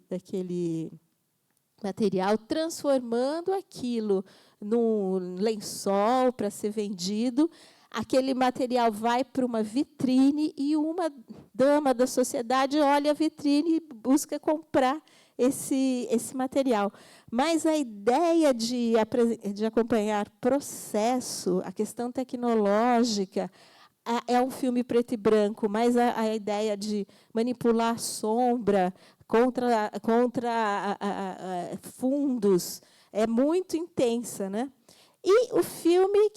material, transformando aquilo num lençol para ser vendido. Aquele material vai para uma vitrine e uma dama da sociedade olha a vitrine e busca comprar esse material. Mas a ideia de acompanhar processo, a questão tecnológica, é um filme preto e branco, mas a ideia de manipular sombra contra fundos é muito intensa, né? E o filme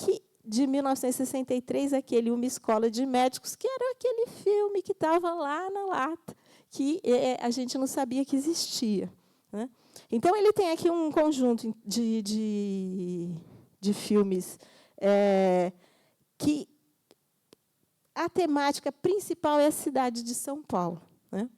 de 1963, aquele Uma Escola de Médicos, que era aquele filme que estava lá na lata, que a gente não sabia que existia, né? Então, ele tem aqui um conjunto de filmes que a temática principal é a cidade de São Paulo, né?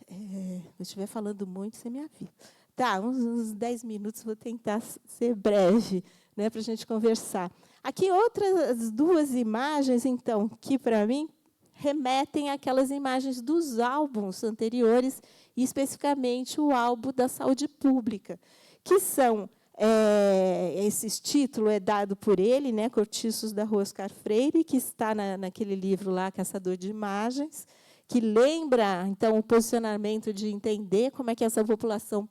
Se eu estiver falando muito, você me avisa. Tá, uns 10 minutos, vou tentar ser breve, né, para a gente conversar. Aqui, outras 2 imagens, então, que, para mim, remetem àquelas imagens dos álbuns anteriores, e especificamente o álbum da saúde pública, que são, esse título é dado por ele, né, Cortiços da Rua Oscar Freire, que está naquele livro lá, Caçador de Imagens, que lembra, então, o posicionamento de entender como é que essa população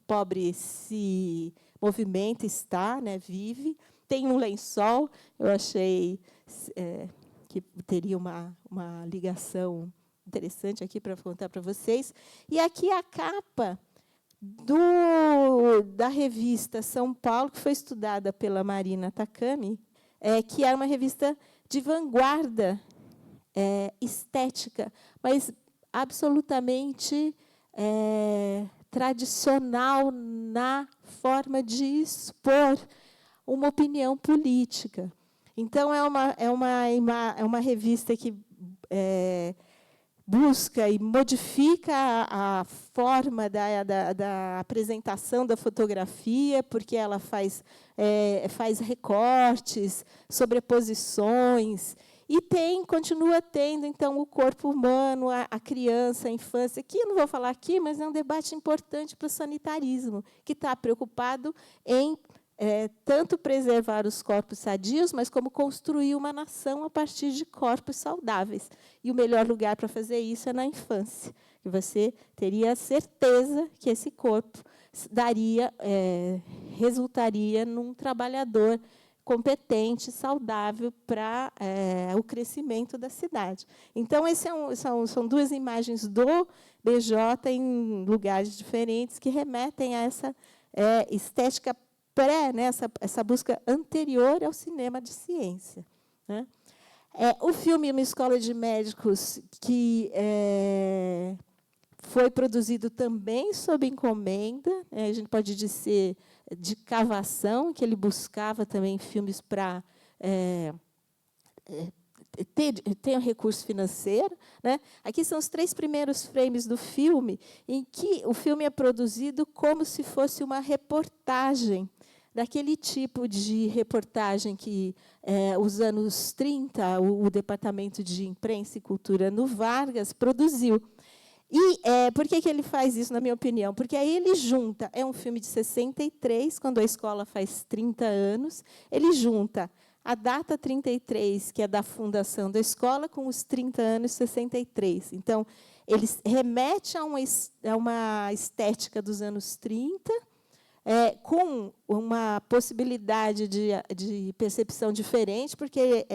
pobre se movimenta, está, né, vive. Tem um lençol, eu achei que teria uma ligação interessante aqui para contar para vocês. E aqui a capa da revista São Paulo, que foi estudada pela Marina Takami, que é uma revista de vanguarda estética, mas absolutamente tradicional na forma de expor uma opinião política. Então, é uma revista que busca e modifica a forma da apresentação da fotografia, porque ela faz recortes, sobreposições, e continua tendo, então, o corpo humano, a criança, a infância, que eu não vou falar aqui, mas é um debate importante para o sanitarismo, que está preocupado em tanto preservar os corpos sadios, mas como construir uma nação a partir de corpos saudáveis. E o melhor lugar para fazer isso é na infância. E você teria certeza que esse corpo resultaria num trabalhador competente, saudável para o crescimento da cidade. Então, são duas imagens do BJ em lugares diferentes que remetem a essa estética né, essa busca anterior ao cinema de ciência. Né? O filme Uma Escola de Médicos, que foi produzido também sob encomenda, a gente pode dizer de cavação, que ele buscava também filmes para ter um recurso financeiro. Né? Aqui são os 3 primeiros frames do filme, em que o filme é produzido como se fosse uma reportagem, daquele tipo de reportagem que, os anos 30, o Departamento de Imprensa e Cultura no Vargas produziu. E por que ele faz isso, na minha opinião? Porque aí ele junta, é um filme de 63, quando a escola faz 30 anos, ele junta a data 33, que é da fundação da escola, com os 30 anos 63. Então, ele remete a uma estética dos anos 30, com uma possibilidade de percepção diferente, porque,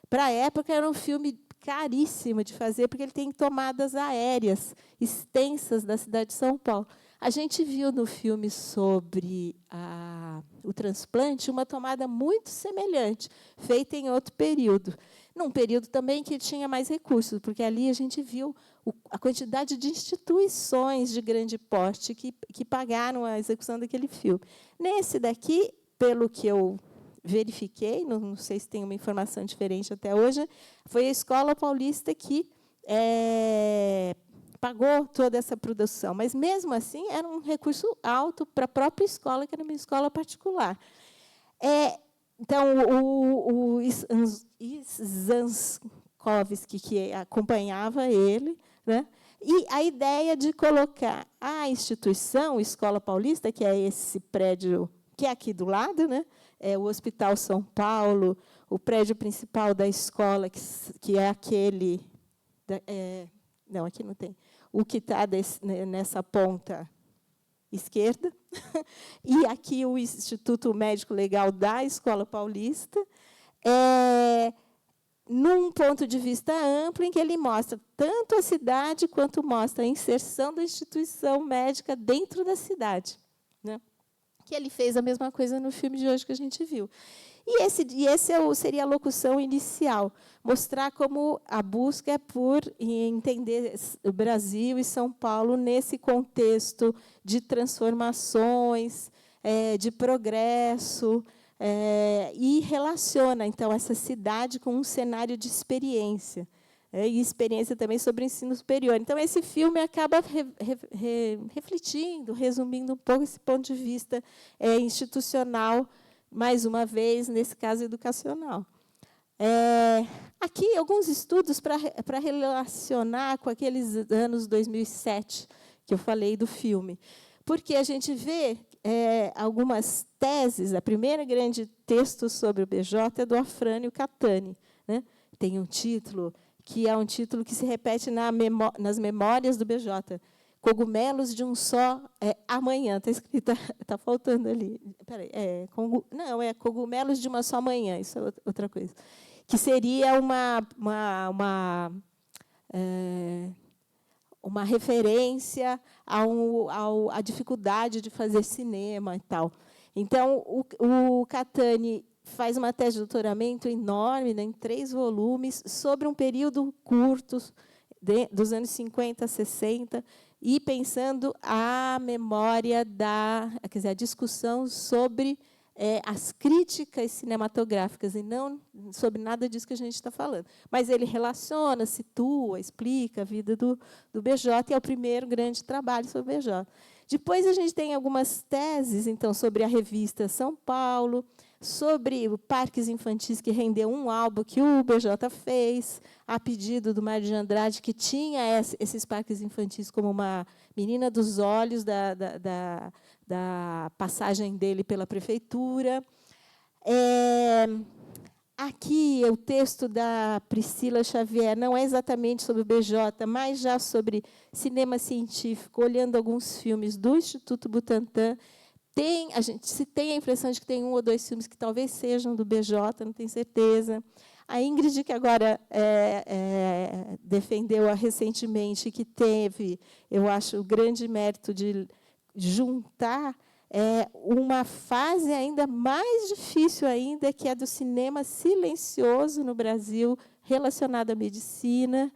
para a época, era um filme caríssimo de fazer, porque ele tem tomadas aéreas extensas da cidade de São Paulo. A gente viu no filme sobre o transplante uma tomada muito semelhante, feita em outro período, num período também que tinha mais recursos, porque ali a gente viu a quantidade de instituições de grande porte que pagaram a execução daquele filme. Nesse daqui, pelo que eu verifiquei, não sei se tem uma informação diferente até hoje, foi a Escola Paulista que pagou toda essa produção, mas, mesmo assim, era um recurso alto para a própria escola, que era uma escola particular. Então, o Izankovski, que acompanhava ele, né? E a ideia de colocar a instituição, Escola Paulista, que é esse prédio que é aqui do lado, né? O Hospital São Paulo, o prédio principal da escola, que é aquele... não, aqui não tem. O que está nessa ponta esquerda. E aqui o Instituto Médico Legal da Escola Paulista. Num ponto de vista amplo, em que ele mostra tanto a cidade, quanto mostra a inserção da instituição médica dentro da cidade. Né? Que ele fez a mesma coisa no filme de hoje que a gente viu. E esse seria a locução inicial, mostrar como a busca é por entender o Brasil e São Paulo nesse contexto de transformações, de progresso, e relaciona, então, essa cidade com um cenário de experiência, e experiência também sobre o ensino superior. Então, esse filme acaba refletindo, resumindo um pouco esse ponto de vista institucional, mais uma vez, nesse caso educacional. Aqui, alguns estudos para relacionar com aqueles anos 2007, que eu falei do filme. Porque a gente vê algumas teses, a primeira grande texto sobre o BJ é do Afrânio Catani, né? Tem um título que é um título que se repete nas memórias do BJ. Cogumelos de um só amanhã. Está escrito, está faltando ali. Peraí, não, é cogumelos de uma só manhã, isso é outra coisa. Que seria uma referência à dificuldade de fazer cinema e tal. Então, o Catani faz uma tese de doutoramento enorme, né, em 3 volumes, sobre um período curto, dos anos 50 a 60, e pensando a memória quer dizer, a discussão sobre as críticas cinematográficas, e não sobre nada disso que a gente está falando. Mas ele relaciona, situa, explica a vida do BJ, e é o primeiro grande trabalho sobre o BJ. Depois, a gente tem algumas teses então, sobre a revista São Paulo, sobre o Parques Infantis, que rendeu um álbum que o BJ fez, a pedido do Mário de Andrade, que tinha esses parques infantis como uma menina dos olhos da passagem dele pela prefeitura. Aqui, o texto da Priscila Xavier não é exatamente sobre o BJ, mas já sobre cinema científico, olhando alguns filmes do Instituto Butantan. A gente tem a impressão de que tem 1 ou 2 filmes que talvez sejam do BJ, não tenho certeza. A Ingrid, que agora defendeu recentemente, que teve, eu acho, o grande mérito de juntar uma fase ainda mais difícil ainda, que é do cinema silencioso no Brasil, relacionado à medicina.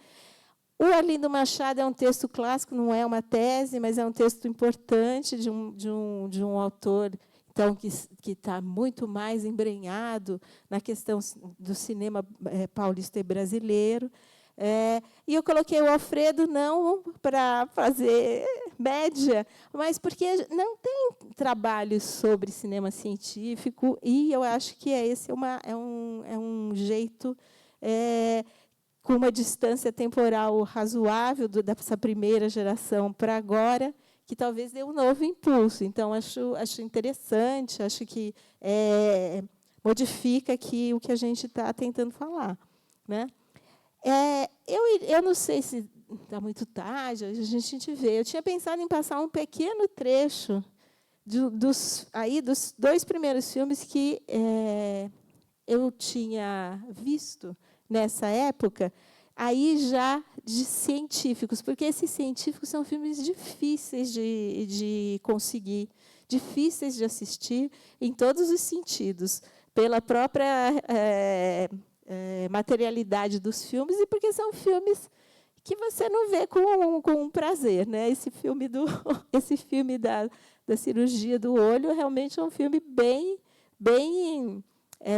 O Arlindo Machado é um texto clássico, não é uma tese, mas é um texto importante de um autor então, que está muito mais embrenhado na questão do cinema paulista e brasileiro. E eu coloquei o Alfredo não para fazer média, mas porque não tem trabalhos sobre cinema científico, e eu acho que esse é um jeito com uma distância temporal razoável dessa primeira geração para agora, que talvez dê um novo impulso. Então, acho interessante, acho que modifica aqui o que a gente está tentando falar, né? Eu não sei se está muito tarde, a gente vê. Eu tinha pensado em passar um pequeno trecho dos 2 primeiros filmes que eu tinha visto nessa época, aí já de científicos, porque esses científicos são filmes difíceis de conseguir, difíceis de assistir em todos os sentidos, pela própria materialidade dos filmes e porque são filmes que você não vê com prazer, né? Esse filme da cirurgia do olho realmente é um filme bem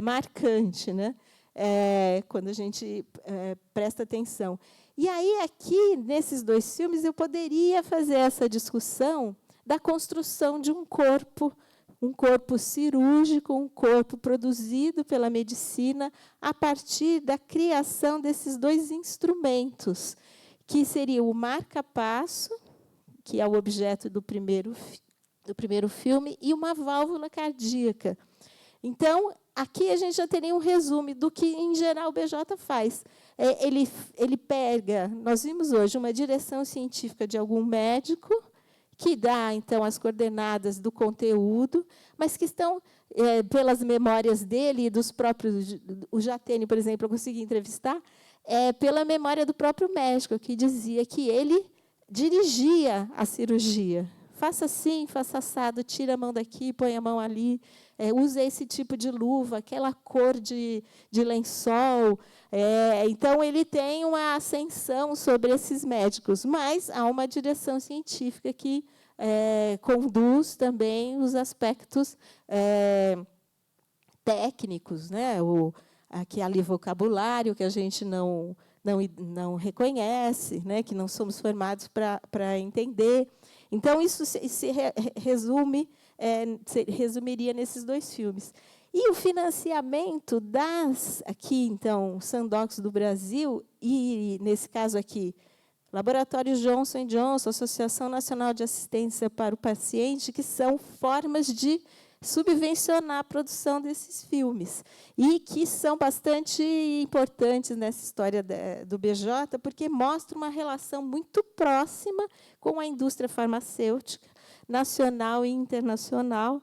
marcante, né? Quando a gente presta atenção. E aí, aqui, nesses 2 filmes, eu poderia fazer essa discussão da construção de um corpo cirúrgico, um corpo produzido pela medicina a partir da criação desses 2 instrumentos, que seria o marca-passo, que é o objeto do primeiro filme, e uma válvula cardíaca. Então, aqui a gente já teria um resumo do que, em geral, o BJ faz. Ele pega, nós vimos hoje, uma direção científica de algum médico, que dá, então, as coordenadas do conteúdo, mas que estão, pelas memórias dele e dos próprios... O Jatene, por exemplo, eu consegui entrevistar, pela memória do próprio médico, que dizia que ele dirigia a cirurgia. Faça assim, faça assado, tira a mão daqui, põe a mão ali, usa esse tipo de luva, aquela cor de lençol. Então, ele tem uma ascensão sobre esses médicos, mas há uma direção científica que conduz também os aspectos técnicos, né? Aqui ali vocabulário que a gente não reconhece, né? Que não somos formados para entender. Então, isso se resumiria nesses 2 filmes. E o financiamento aqui, então, Sandox do Brasil, e, nesse caso aqui, Laboratório Johnson & Johnson, Associação Nacional de Assistência para o Paciente, que são formas de subvencionar a produção desses filmes, e que são bastante importantes nessa história do BJ, porque mostra uma relação muito próxima com a indústria farmacêutica, nacional e internacional,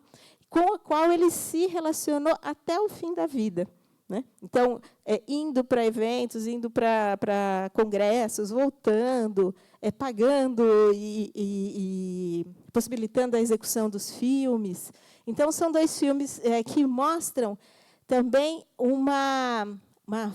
com a qual ele se relacionou até o fim da vida. Né? Então, indo para eventos, indo para congressos, voltando, pagando e possibilitando a execução dos filmes. Então, são 2 filmes que mostram também uma,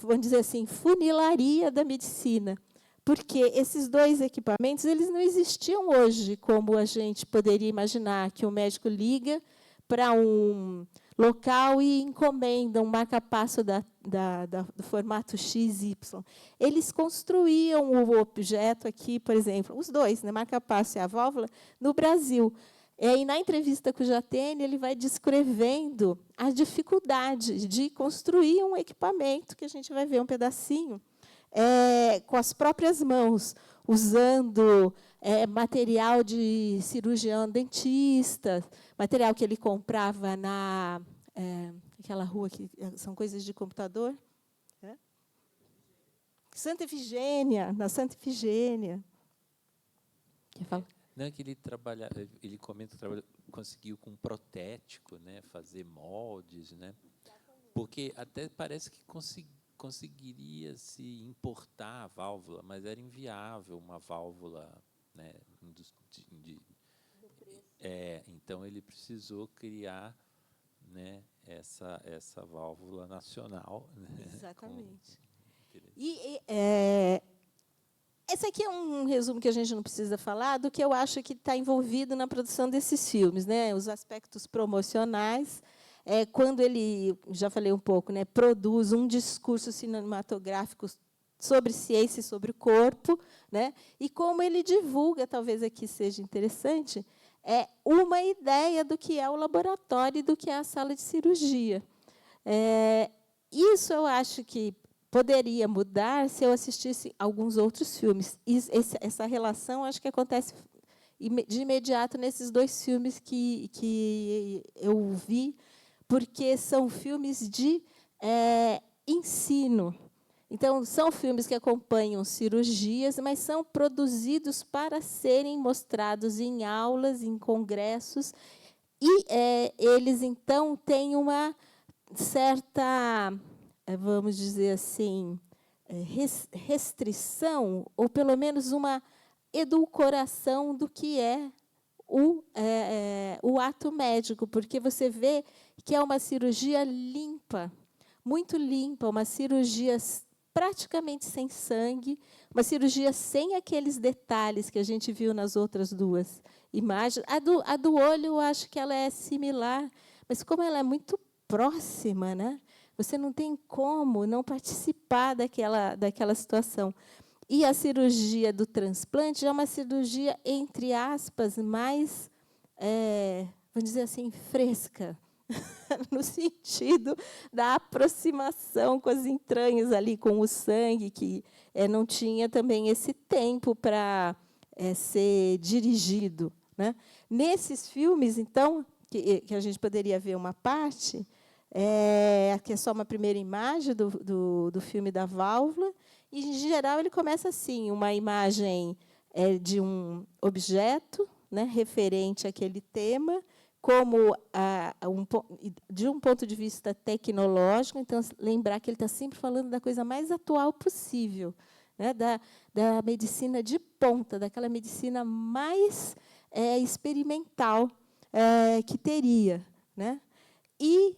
vamos dizer assim, funilaria da medicina, porque esses 2 equipamentos eles não existiam hoje, como a gente poderia imaginar, que o médico liga para um local e encomenda um marca-passo do formato XY. Eles construíam o objeto aqui, por exemplo, os 2, né, marca-passo e a válvula, no Brasil. E na entrevista com o Jatene, ele vai descrevendo a dificuldade de construir um equipamento, que a gente vai ver um pedacinho, com as próprias mãos, usando material de cirurgião dentista, material que ele comprava naquela rua que são coisas de computador. Santa Efigênia, na Santa Efigênia. Quer falar? Não, que ele comenta que conseguiu com protético, né, fazer moldes, né, porque até parece que conseguiria se importar a válvula, mas era inviável uma válvula, né, então ele precisou criar, né, essa válvula nacional. Né, exatamente. Esse aqui é um resumo que a gente não precisa falar do que eu acho que está envolvido na produção desses filmes, né? Os aspectos promocionais, quando ele, já falei um pouco, né, produz um discurso cinematográfico sobre ciência e sobre o corpo, né? E como ele divulga, talvez aqui seja interessante, uma ideia do que é o laboratório e do que é a sala de cirurgia. Isso eu acho que poderia mudar se eu assistisse alguns outros filmes. Essa relação, acho que acontece de imediato nesses 2 filmes que eu vi, porque são filmes de ensino. Então, são filmes que acompanham cirurgias, mas são produzidos para serem mostrados em aulas, em congressos, e eles, então, têm uma certa, vamos dizer assim, restrição, ou pelo menos uma edulcoração do que é o ato médico, porque você vê que é uma cirurgia limpa, muito limpa, uma cirurgia praticamente sem sangue, uma cirurgia sem aqueles detalhes que a gente viu nas outras 2 imagens. A do olho, eu acho que ela é similar, mas como ela é muito próxima, né, você não tem como não participar daquela situação. E a cirurgia do transplante é uma cirurgia, entre aspas, mais, vamos dizer assim, fresca, no sentido da aproximação com as entranhas ali, com o sangue, que não tinha também esse tempo para ser dirigido. Né? Nesses filmes, então, que a gente poderia ver uma parte, aqui é só uma primeira imagem do filme da válvula, e, em geral, ele começa assim, uma imagem de um objeto, né, referente àquele tema, como de um ponto de vista tecnológico. Então, lembrar que ele está sempre falando da coisa mais atual possível, né, da medicina de ponta, daquela medicina mais experimental que teria. Né? E,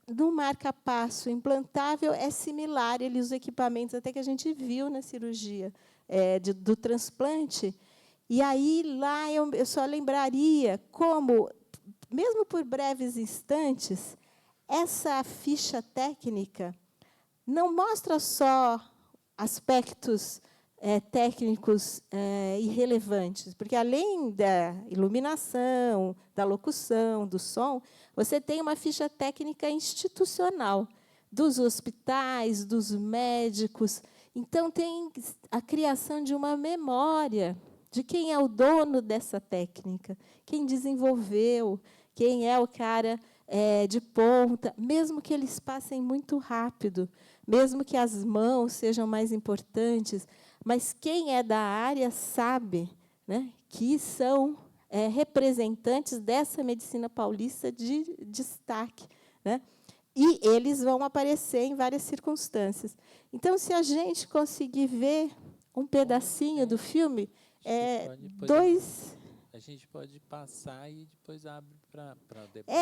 no marca-passo implantável, é similar, ele usa equipamentos até que a gente viu na cirurgia do transplante. E aí, lá, eu só lembraria como, mesmo por breves instantes, essa ficha técnica não mostra só aspectos técnicos irrelevantes, porque, além da iluminação, da locução, do som, você tem uma ficha técnica institucional dos hospitais, dos médicos. Então, tem a criação de uma memória de quem é o dono dessa técnica, quem desenvolveu, quem é o cara de ponta, mesmo que eles passem muito rápido, mesmo que as mãos sejam mais importantes, mas quem é da área sabe, né, que são representantes dessa medicina paulista de destaque, né? E eles vão aparecer em várias circunstâncias. Então, se a gente conseguir ver um pedacinho do filme, a gente pode passar e depois abre para debate.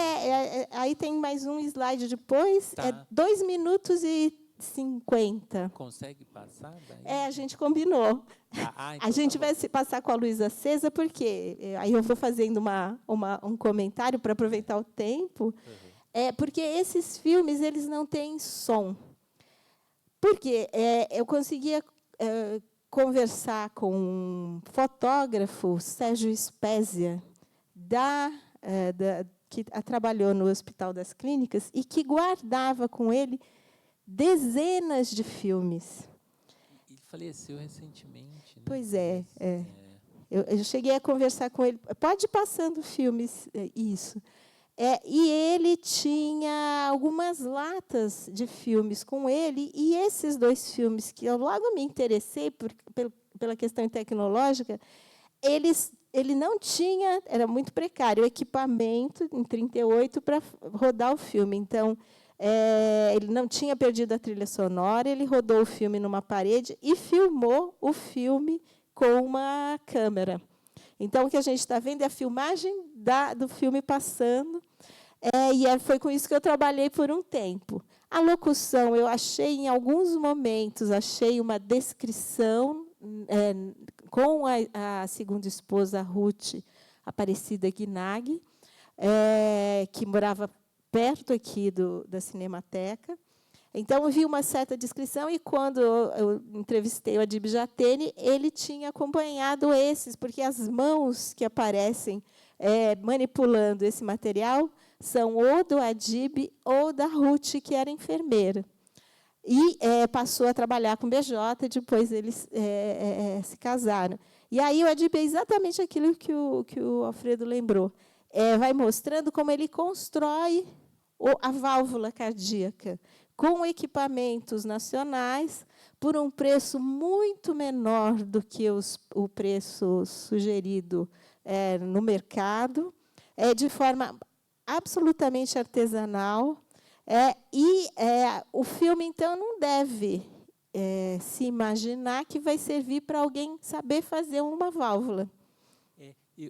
Aí tem mais um slide depois, Tá. 2 minutos e 50. Consegue passar daí? A gente combinou. Então a gente tá vai se passar com a luz acesa, porque aí eu vou fazendo um comentário para aproveitar o tempo. Porque esses filmes eles não têm som. Porque eu conseguia conversar com um fotógrafo, Sérgio Spezia, que trabalhou no Hospital das Clínicas e que guardava com ele dezenas de filmes. Ele faleceu recentemente. Né? Pois é. Eu cheguei a conversar com ele. Pode ir passando filmes, isso. E ele tinha algumas latas de filmes com ele, e esses 2 filmes, que eu logo me interessei pela questão tecnológica, ele não tinha, era muito precário, o equipamento, em 1938, para rodar o filme. Então, ele não tinha perdido a trilha sonora, ele rodou o filme numa parede e filmou o filme com uma câmera. Então, o que a gente está vendo é a filmagem do filme passando, e foi com isso que eu trabalhei por um tempo. A locução, eu achei, em alguns momentos, uma descrição com a segunda esposa, Ruth Aparecida Guinag, que morava perto aqui da Cinemateca. Então, eu vi uma certa descrição, e, quando eu entrevistei o Adib Jatene, ele tinha acompanhado esses, porque as mãos que aparecem manipulando esse material são ou do Adib ou da Ruth, que era enfermeira. E passou a trabalhar com BJ, depois eles se casaram. E aí o Adib é exatamente aquilo que o Alfredo lembrou. Vai mostrando como ele constrói a válvula cardíaca, com equipamentos nacionais, por um preço muito menor do que o preço sugerido no mercado, de forma absolutamente artesanal. O filme, então, não deve se imaginar que vai servir para alguém saber fazer uma válvula.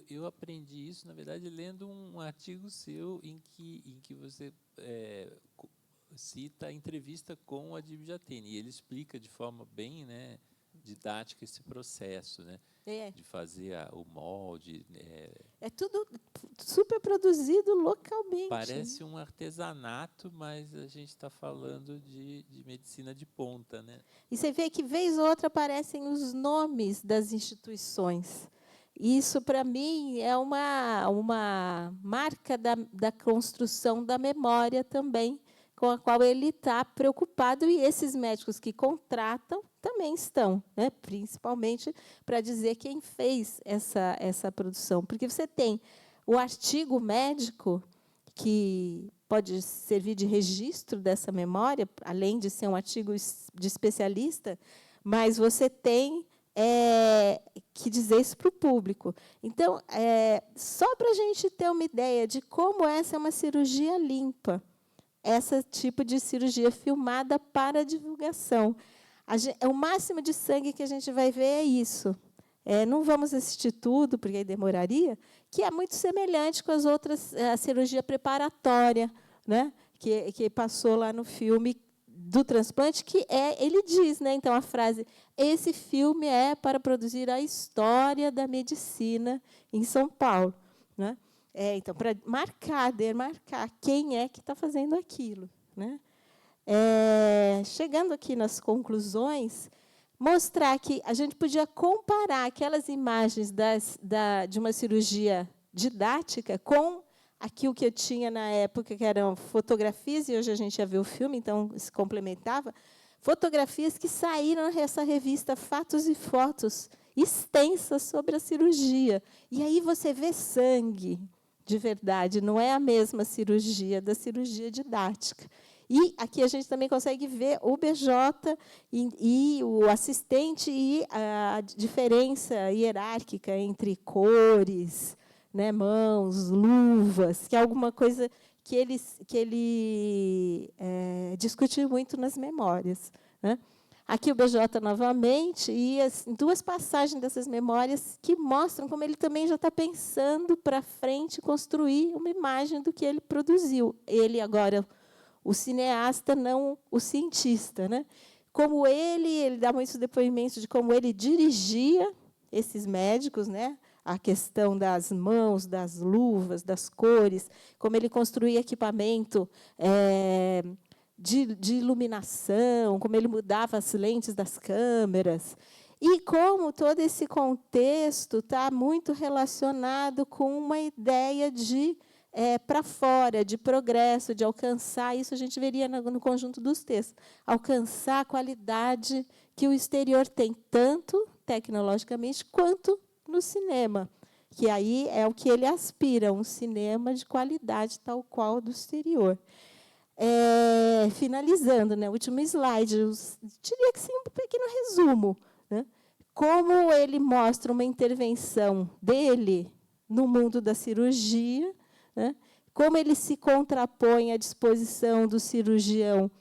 Eu aprendi isso, na verdade, lendo um artigo seu em que você cita a entrevista com o Adib Jatene, e ele explica de forma bem, né, didática esse processo, né, de fazer o molde. É tudo super produzido localmente. Parece um artesanato, mas a gente está falando de medicina de ponta, né? E você vê que, vez ou outra, aparecem os nomes das instituições. Isso, para mim, é uma marca da construção da memória também, com a qual ele está preocupado, e esses médicos que contratam também estão, né, principalmente para dizer quem fez essa produção. Porque você tem o artigo médico, que pode servir de registro dessa memória, além de ser um artigo de especialista, mas você tem que dizer isso para o público. Então, só para a gente ter uma ideia de como essa é uma cirurgia limpa, esse tipo de cirurgia filmada para divulgação. O máximo de sangue que a gente vai ver é isso. Não vamos assistir tudo, porque aí demoraria, que é muito semelhante com as outras, a cirurgia preparatória, né, que passou lá no filme do transplante, que ele diz, né, então, a frase: esse filme é para produzir a história da medicina em São Paulo, né? Então, para demarcar quem é que está fazendo aquilo, né? Chegando aqui nas conclusões, mostrar que a gente podia comparar aquelas imagens de uma cirurgia didática com aquilo que eu tinha na época, que eram fotografias, e hoje a gente já viu o filme, então se complementava, fotografias que saíram nessa revista Fatos e Fotos, extensas sobre a cirurgia. E aí você vê sangue, de verdade, não é a mesma cirurgia da cirurgia didática. E aqui a gente também consegue ver o BJ e o assistente e a diferença hierárquica entre cores, né, mãos, luvas, que é alguma coisa que ele discute muito nas memórias, né? Aqui o BJ novamente, e as duas passagens dessas memórias que mostram como ele também já está pensando para frente, construir uma imagem do que ele produziu. Ele agora, o cineasta, não o cientista, né? Como ele dá muitos depoimentos de como ele dirigia esses médicos, né? A questão das mãos, das luvas, das cores, como ele construía equipamento de iluminação, como ele mudava as lentes das câmeras, e como todo esse contexto está muito relacionado com uma ideia de para fora, de progresso, de alcançar, isso a gente veria no conjunto dos textos, alcançar a qualidade que o exterior tem, tanto tecnologicamente quanto no cinema, que aí é o que ele aspira, um cinema de qualidade tal qual do exterior. Finalizando, né, o último slide, eu diria que sim, um pequeno resumo, né? Como ele mostra uma intervenção dele no mundo da cirurgia, né? Como ele se contrapõe à disposição do cirurgião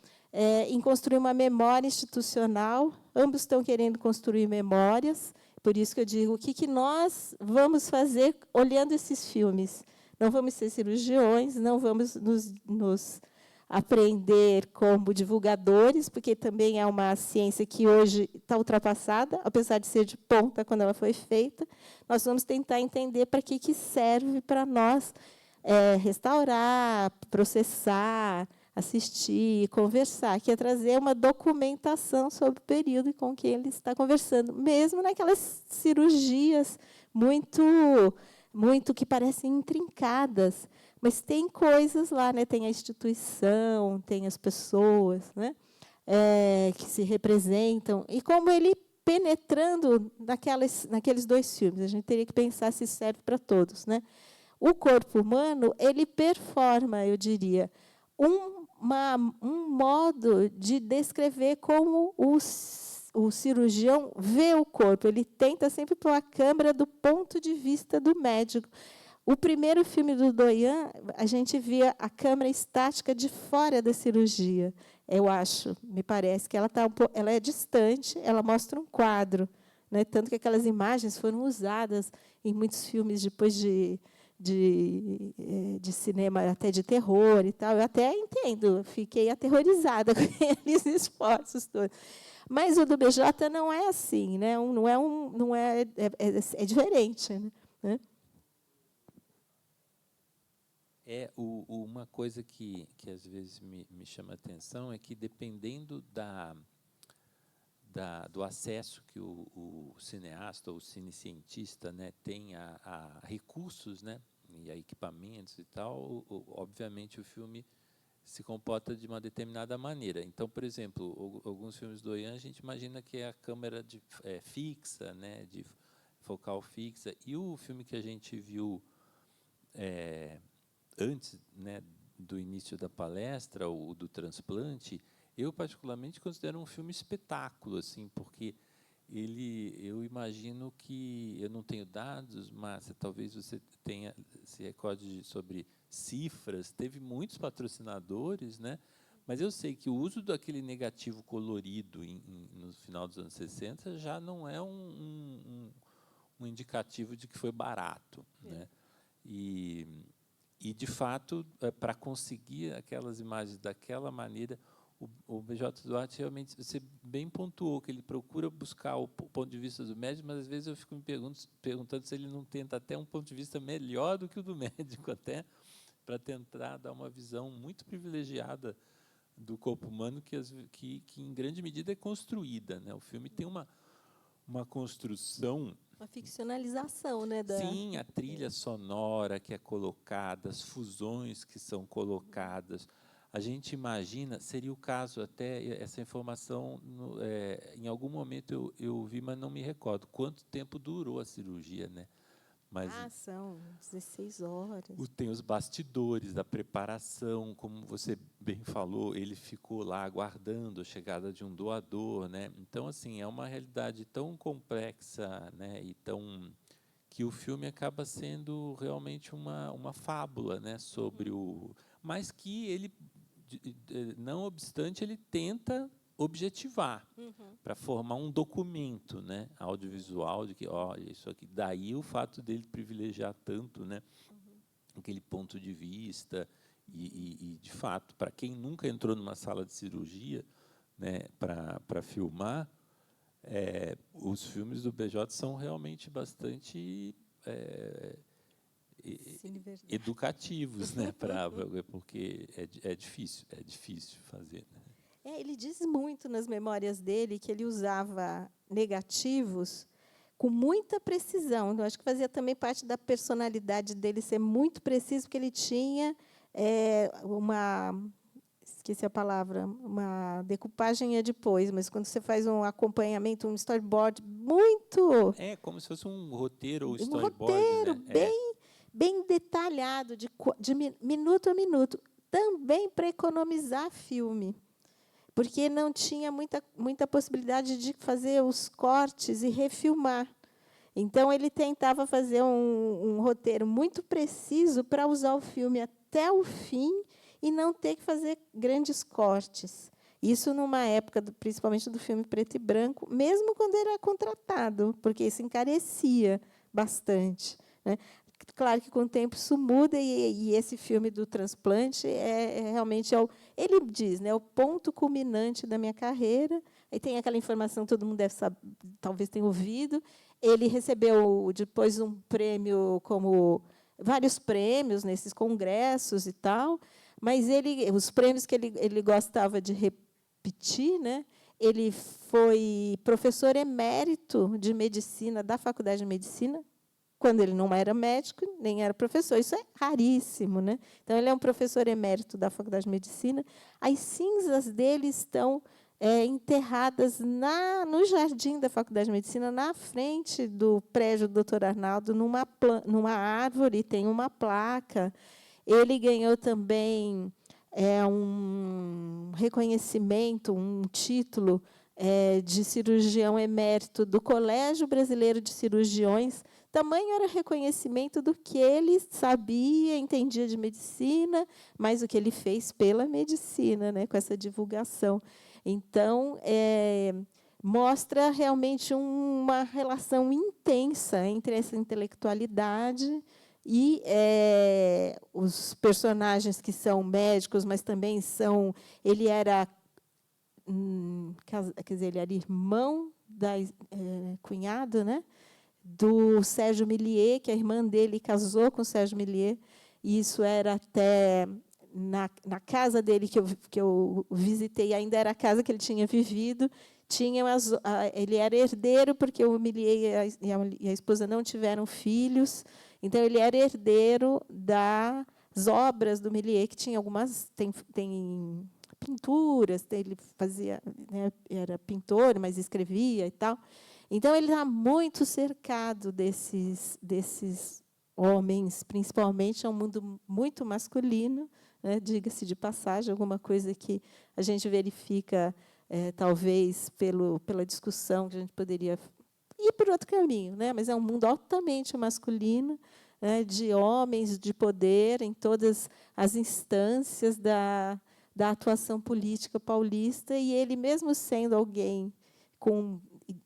em construir uma memória institucional. Ambos estão querendo construir memórias, por isso que eu digo, o que nós vamos fazer olhando esses filmes? Não vamos ser cirurgiões, não vamos nos aprender como divulgadores, porque também é uma ciência que hoje está ultrapassada, apesar de ser de ponta quando ela foi feita. Nós vamos tentar entender para que serve para nós restaurar, processar, assistir, conversar, que é trazer uma documentação sobre o período com que ele está conversando, mesmo naquelas cirurgias muito que parecem intrincadas, mas tem coisas lá, né? Tem a instituição, tem as pessoas, né? Que se representam, e como ele penetrando naqueles dois filmes, a gente teria que pensar se serve para todos, né? O corpo humano, ele performa, eu diria, um modo de descrever como o cirurgião vê o corpo. Ele tenta sempre pôr a câmera do ponto de vista do médico. O primeiro filme do Doyen, a gente via a câmera estática de fora da cirurgia, eu acho, me parece que ela é distante, ela mostra um quadro, né? Tanto que aquelas imagens foram usadas em muitos filmes depois de cinema, até de terror e tal. Eu até entendo, fiquei aterrorizada com aqueles esforços todos. Mas o do BJ não é assim, né? É diferente, né? Uma coisa que às vezes me chama a atenção é que, dependendo do acesso que o cineasta ou o cinecientista, né, tem a recursos, né, e a equipamentos e tal, obviamente o filme se comporta de uma determinada maneira. Então, por exemplo, alguns filmes do Doyen, a gente imagina que é a câmera fixa, né, de focal fixa, e o filme que a gente viu antes, né, do início da palestra, o do transplante, eu particularmente considero um filme espetáculo, assim, porque eu imagino que, eu não tenho dados, mas talvez você se recorde sobre cifras, teve muitos patrocinadores, né? Mas eu sei que o uso daquele negativo colorido no final dos anos 60 já não é um indicativo de que foi barato, né? E, de fato, para conseguir aquelas imagens daquela maneira, o B.J. Duarte realmente, você bem pontuou que ele procura buscar o ponto de vista do médico, mas às vezes eu fico me perguntando se ele não tenta até um ponto de vista melhor do que o do médico, até para tentar dar uma visão muito privilegiada do corpo humano que em grande medida é construída, né? O filme tem uma construção. Uma ficcionalização, né? Sim, a trilha sonora que é colocada, as fusões que são colocadas. A gente imagina, seria o caso até, essa informação, em algum momento eu vi, mas não me recordo, quanto tempo durou a cirurgia, né? Mas são 16 horas. tem os bastidores da preparação, como você bem falou, ele ficou lá aguardando a chegada de um doador, né? Então, assim, é uma realidade tão complexa, né? E tão que o filme acaba sendo realmente uma fábula, né? Sobre mas que ele, não obstante, ele tenta objetivar para formar um documento, né, audiovisual de que, olha, isso aqui. Daí o fato dele privilegiar tanto, né, aquele ponto de vista e de fato, para quem nunca entrou numa sala de cirurgia, né, para filmar, os filmes do BJ são realmente bastante educativos, né, porque é difícil fazer, né? Ele diz muito nas memórias dele que ele usava negativos com muita precisão. Eu acho que fazia também parte da personalidade dele ser muito preciso, porque ele tinha esqueci a palavra, uma decupagem depois, mas quando você faz um acompanhamento, um storyboard muito... Como se fosse um roteiro ou storyboard, storyboard, né? Bem detalhado, de minuto a minuto, também para economizar filme, porque não tinha muita possibilidade de fazer os cortes e refilmar. Então, ele tentava fazer um roteiro muito preciso para usar o filme até o fim e não ter que fazer grandes cortes. Isso numa época, principalmente do filme preto e branco, mesmo quando era contratado, porque isso encarecia bastante, né? Claro que, com o tempo, isso muda, e esse filme do transplante realmente ele diz, né, o ponto culminante da minha carreira. Aí tem aquela informação que todo mundo deve saber, talvez tenha ouvido. Ele recebeu depois um prêmio, como vários prêmios nesses congressos e tal, mas os prêmios que ele gostava de repetir, né? Ele foi professor emérito de medicina da Faculdade de Medicina, quando ele não era médico, nem era professor. Isso é raríssimo, né? Então, ele é um professor emérito da Faculdade de Medicina. As cinzas dele estão enterradas no jardim da Faculdade de Medicina, na frente do prédio do Dr. Arnaldo, numa árvore, tem uma placa. Ele ganhou também um reconhecimento, um título de cirurgião emérito do Colégio Brasileiro de Cirurgiões. Tamanho era reconhecimento do que ele sabia, entendia de medicina, mas o que ele fez pela medicina, né, com essa divulgação. Então, mostra realmente uma relação intensa entre essa intelectualidade e os personagens que são médicos, mas também são... Ele era, quer dizer, ele era irmão cunhado, né, do Sérgio Milliet, que a irmã dele casou com o Sérgio Milliet, e isso era até na casa dele que eu visitei, ainda era a casa que ele tinha vivido. Ele era herdeiro, porque o Milliet e a esposa não tiveram filhos, então ele era herdeiro das obras do Milliet, que tinha algumas... Tem pinturas, ele fazia, né, era pintor, mas escrevia e tal. Então, ele está muito cercado desses homens, principalmente. É um mundo muito masculino, né, diga-se de passagem, alguma coisa que a gente verifica, talvez, pela discussão, que a gente poderia ir por outro caminho, né, mas é um mundo altamente masculino, né, de homens de poder em todas as instâncias da atuação política paulista, e ele, mesmo sendo alguém com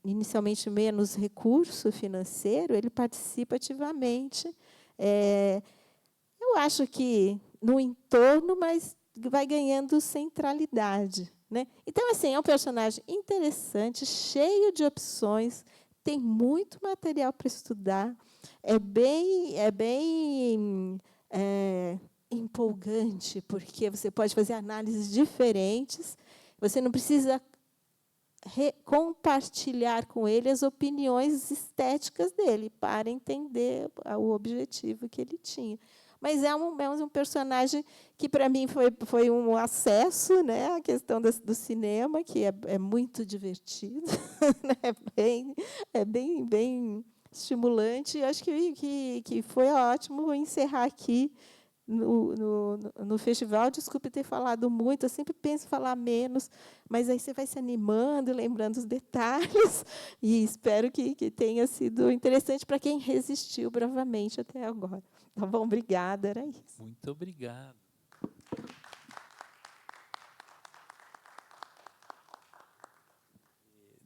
inicialmente menos recurso financeiro, ele participa ativamente. Eu acho que no entorno, mas vai ganhando centralidade, né? Então, assim, é um personagem interessante, cheio de opções, tem muito material para estudar, é bem empolgante, porque você pode fazer análises diferentes, você não precisa compartilhar com ele as opiniões estéticas dele para entender o objetivo que ele tinha. Mas é um personagem que, para mim, foi um acesso, né, à questão do cinema, que é muito divertido, né, bem estimulante. Acho que foi ótimo encerrar aqui no festival. Desculpe ter falado muito, eu sempre penso em falar menos, mas aí você vai se animando, lembrando os detalhes, e espero que tenha sido interessante para quem resistiu bravamente até agora. Tá bom? Obrigada, era isso. Muito obrigado.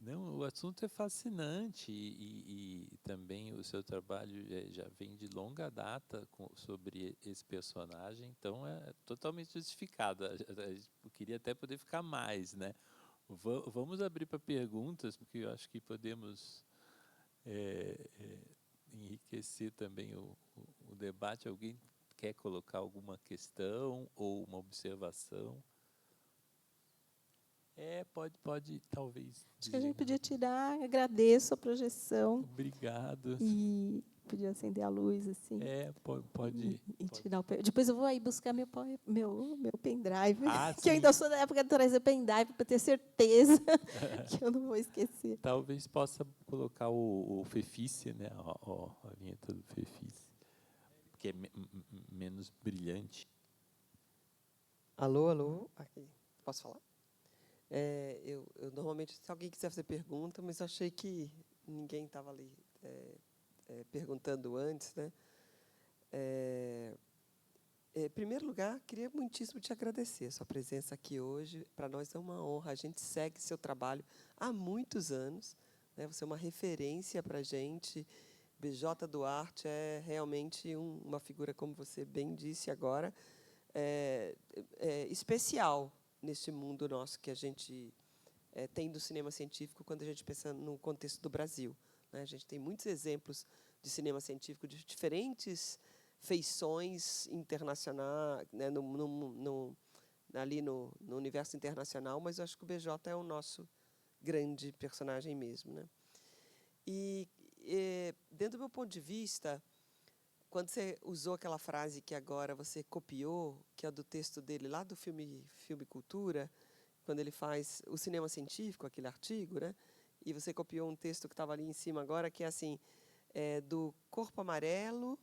Não, o assunto é fascinante e também o seu trabalho já vem de longa data sobre esse personagem, então é totalmente justificado. Eu queria até poder ficar mais, né? Vamos abrir para perguntas, porque eu acho que podemos enriquecer também o debate. Alguém quer colocar alguma questão ou uma observação? Pode talvez Acho que a gente dizer. podia tirar, agradeço a projeção. Obrigado. E podia acender a luz, assim. Pode. E tirar o Depois eu vou aí buscar meu pendrive, Ah, que eu sim. ainda sou da época de trazer pendrive, para ter certeza que eu não vou esquecer. Talvez possa colocar o Fefice, né? A vinheta do Fefice, que é menos brilhante. Alô, alô. Aqui. Posso falar? Eu normalmente, se alguém quiser fazer pergunta, mas eu achei que ninguém estava ali perguntando antes, né? Em primeiro lugar, queria muitíssimo te agradecer a sua presença aqui hoje. Para nós é uma honra. A gente segue seu trabalho há muitos anos, né? Você é uma referência para a gente. BJ Duarte é realmente uma figura, como você bem disse agora, especial neste mundo nosso que a gente tem do cinema científico quando a gente pensa no contexto do Brasil, né? A gente tem muitos exemplos de cinema científico de diferentes feições internacionais, né, ali no universo internacional, mas eu acho que o BJ é o nosso grande personagem mesmo, né? E dentro do meu ponto de vista, quando você usou aquela frase que agora você copiou, que é do texto dele lá do filme Cultura, quando ele faz o cinema científico, aquele artigo, né? E você copiou um texto que estava ali em cima agora, que é assim, do corpo amarelo.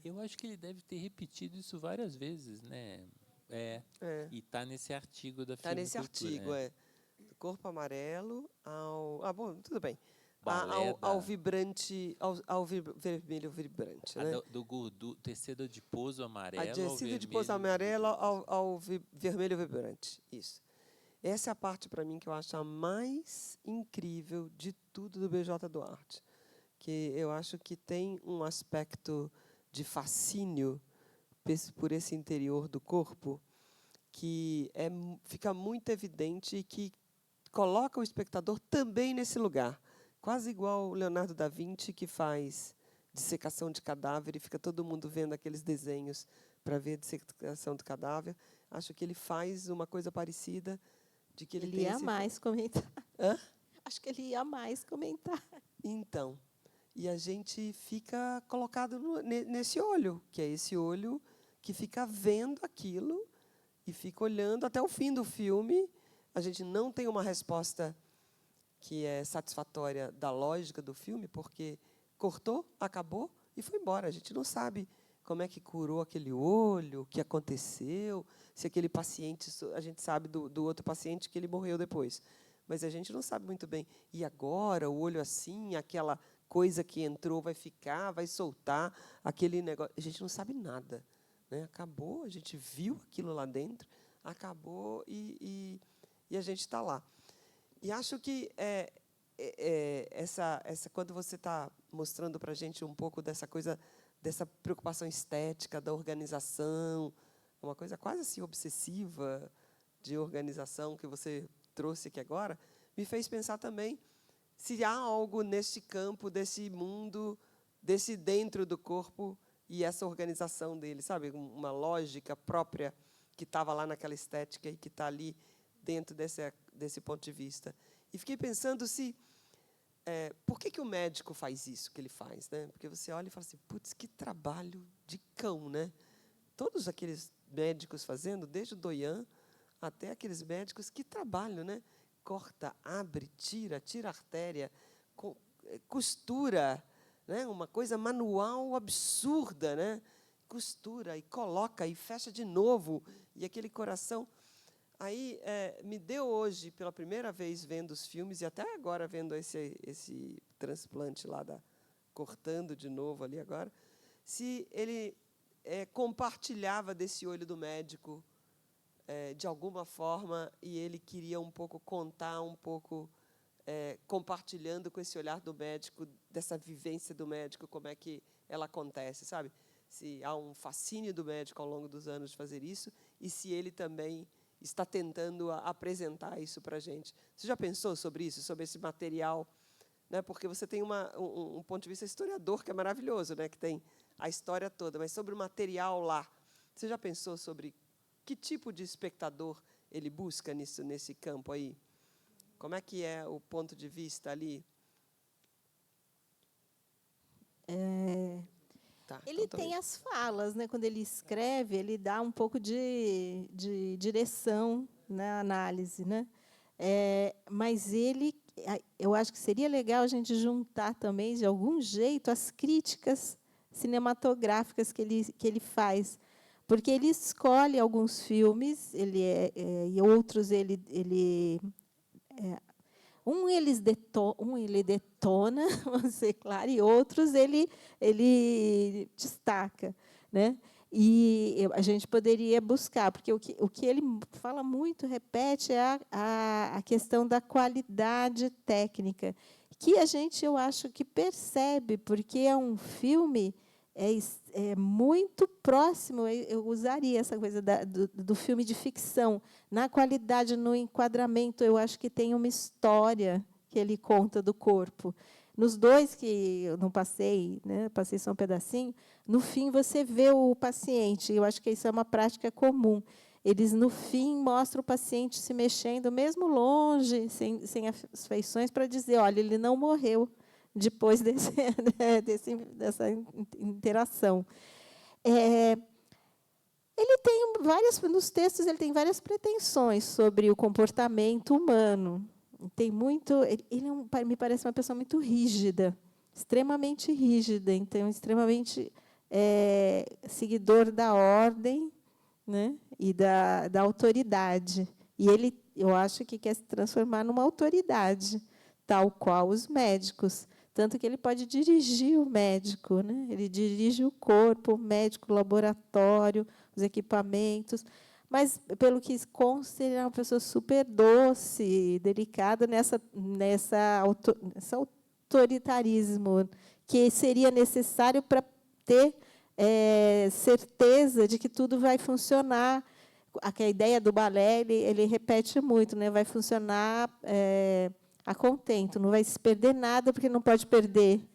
Eu acho que ele deve ter repetido isso várias vezes, né? E está nesse artigo da Está nesse Filmicultura. artigo, do corpo amarelo ao... bom, tudo bem. Balé Ao vibrante, ao vermelho vibrante, né? do tecido adiposo amarelo ao Tecido vermelho. adiposo amarelo ao vermelho vibrante, isso. Essa é a parte, para mim, que eu acho a mais incrível de tudo do BJ Duarte, que eu acho que tem um aspecto de fascínio por esse interior do corpo que fica muito evidente e que coloca o espectador também nesse lugar, quase igual o Leonardo da Vinci, que faz dissecação de cadáver e fica todo mundo vendo aqueles desenhos para ver a dissecação do cadáver. Acho que ele faz uma coisa parecida, de que ele tem ia mais comentar. Hã? Acho que ele ia mais comentar. Então, e a gente fica colocado nesse olho, que é esse olho que fica vendo aquilo e fica olhando até o fim do filme. A gente não tem uma resposta que é satisfatória da lógica do filme, porque cortou, acabou e foi embora. A gente não sabe como é que curou aquele olho, o que aconteceu, se aquele paciente... A gente sabe do outro paciente que ele morreu depois, mas a gente não sabe muito bem. E agora, o olho assim, aquela coisa que entrou vai ficar, vai soltar, aquele negócio... A gente não sabe nada, né? Acabou, a gente viu aquilo lá dentro, acabou e a gente está lá. E acho que quando você está mostrando para a gente um pouco dessa coisa, dessa preocupação estética, da organização, uma coisa quase assim obsessiva de organização que você trouxe aqui agora, me fez pensar também se há algo neste campo, desse mundo, desse dentro do corpo e essa organização dele, sabe? Uma lógica própria que estava lá naquela estética e que está ali dentro desse ponto de vista. E fiquei pensando por que o médico faz isso que ele faz, né? Porque você olha e fala assim, putz, que trabalho de cão, né? Todos aqueles médicos fazendo, desde o Doyen até aqueles médicos, que trabalho, né? Corta, abre, tira artéria, costura, né? Uma coisa manual absurda, né? Costura e coloca e fecha de novo, e aquele coração. Aí me deu hoje, pela primeira vez, vendo os filmes, e até agora vendo esse transplante lá, cortando de novo ali agora, se ele compartilhava desse olho do médico de alguma forma, e ele queria um pouco contar, um pouco compartilhando com esse olhar do médico, dessa vivência do médico, como é que ela acontece, sabe? Se há um fascínio do médico ao longo dos anos de fazer isso, e se ele também está tentando apresentar isso para a gente. Você já pensou sobre isso, sobre esse material? Né? Porque você tem um ponto de vista historiador que é maravilhoso, né? Que tem a história toda, mas sobre o material lá, você já pensou sobre que tipo de espectador ele busca nesse campo aí? Como é que é o ponto de vista ali? Ele tem as falas, né? Quando ele escreve, ele dá um pouco de direção na análise, né? Mas eu acho que seria legal a gente juntar também, de algum jeito, as críticas cinematográficas que ele faz, porque ele escolhe alguns filmes, e outros um ele detona, vamos ser claro, e outros ele destaca, né? E a gente poderia buscar, porque o que ele fala muito, repete, é a questão da qualidade técnica, que eu acho que percebe, porque é um filme muito próximo, eu usaria essa coisa do filme de ficção. Na qualidade, no enquadramento, eu acho que tem uma história que ele conta do corpo. Nos dois que eu não passei, né, passei só um pedacinho, no fim você vê o paciente. Eu acho que isso é uma prática comum. Eles, no fim, mostram o paciente se mexendo, mesmo longe, sem as feições, para dizer, olha, ele não morreu depois dessa interação. Ele tem nos textos ele tem várias pretensões sobre o comportamento humano. Tem muito, me parece uma pessoa muito rígida, extremamente rígida, então extremamente seguidor da ordem, né, e da autoridade. E eu acho que quer se transformar numa autoridade, tal qual os médicos. Tanto que ele pode dirigir o médico, né? Ele dirige o corpo, o médico, o laboratório, os equipamentos. Mas, pelo que consta, ele é uma pessoa super doce, delicada nesse autoritarismo que seria necessário para ter certeza de que tudo vai funcionar. A ideia do balé, ele repete muito, né? Vai funcionar a contento, não vai se perder nada, porque não pode perder.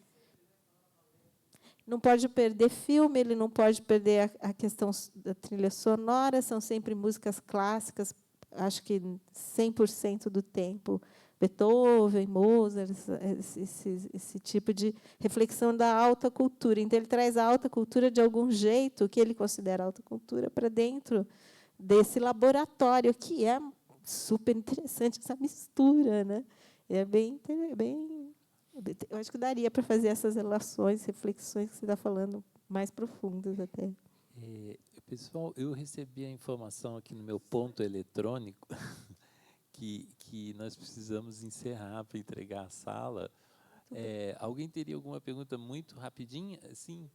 Não pode perder filme, ele não pode perder a questão da trilha sonora, são sempre músicas clássicas, acho que 100% do tempo. Beethoven, Mozart, esse tipo de reflexão da alta cultura. Então, ele traz a alta cultura de algum jeito, o que ele considera alta cultura, para dentro desse laboratório, que é super interessante, essa mistura, né? É bem, eu acho que daria para fazer essas relações, reflexões que você está falando, mais profundas até. Pessoal, eu recebi a informação aqui no meu ponto eletrônico que nós precisamos encerrar para entregar a sala. Alguém teria alguma pergunta muito rapidinha? Sim.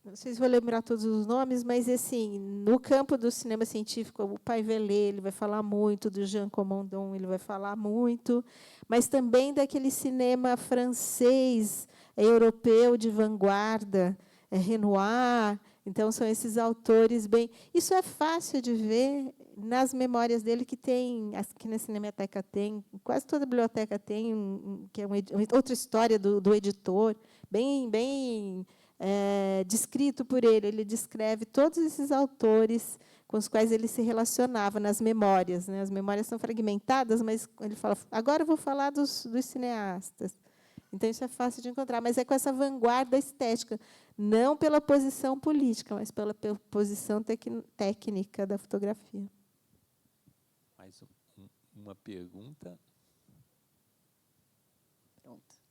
Não sei se vou lembrar todos os nomes, mas assim, no campo do cinema científico, o Paivellé, ele vai falar muito, do Jean Comandon, ele vai falar muito, mas também daquele cinema francês, europeu de vanguarda, Renoir. Então, são esses autores bem... Isso é fácil de ver nas memórias dele, que tem, aqui na Cinemateca tem, quase toda a biblioteca tem, que é outra história do editor, bem descrito por ele. Ele descreve todos esses autores com os quais ele se relacionava nas memórias, né? As memórias são fragmentadas, mas ele fala, agora eu vou falar dos cineastas. Então, isso é fácil de encontrar, mas é com essa vanguarda estética, não pela posição política, mas pela posição técnica da fotografia. Mais uma pergunta. Pronto.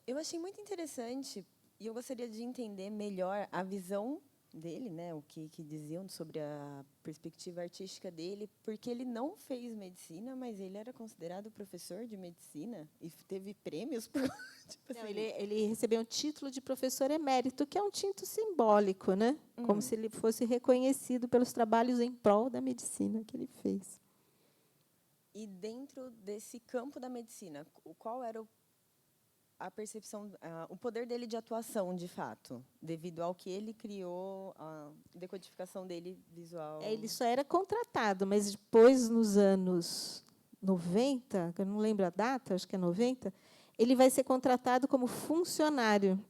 Eu achei muito interessante, e eu gostaria de entender melhor a visão dele, né, o que diziam sobre a perspectiva artística dele, porque ele não fez medicina, mas ele era considerado professor de medicina e teve prêmios por... tipo Não, assim, ele recebeu um título de professor emérito, que é um título simbólico, né? Como se ele fosse reconhecido pelos trabalhos em prol da medicina que ele fez. E dentro desse campo da medicina, qual era a percepção, o poder dele de atuação, de fato, devido ao que ele criou, a decodificação dele visual? Ele só era contratado, mas depois, nos anos 90, eu não lembro a data, acho que é 90, ele vai ser contratado como funcionário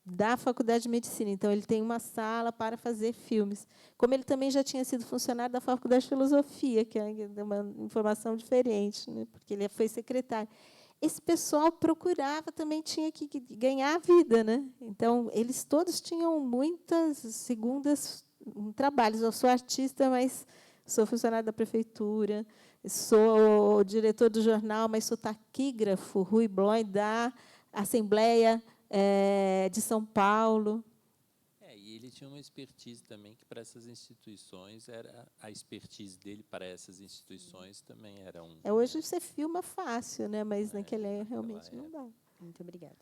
da Faculdade de Medicina. Então, ele tem uma sala para fazer filmes. Como ele também já tinha sido funcionário da Faculdade de Filosofia, que é uma informação diferente, né, porque ele foi secretário. Esse pessoal procurava, também tinha que ganhar a vida, né? Então, eles todos tinham muitas segundas trabalhos. Eu sou artista, mas sou funcionário da prefeitura, sou diretor do jornal, mas sou taquígrafo, Rui Bloy, da Assembleia de São Paulo. E ele tinha uma expertise também que, para essas instituições, era a expertise dele para essas instituições também era um... Hoje você filma fácil, né? Mas naquela realmente não dá. Muito obrigada.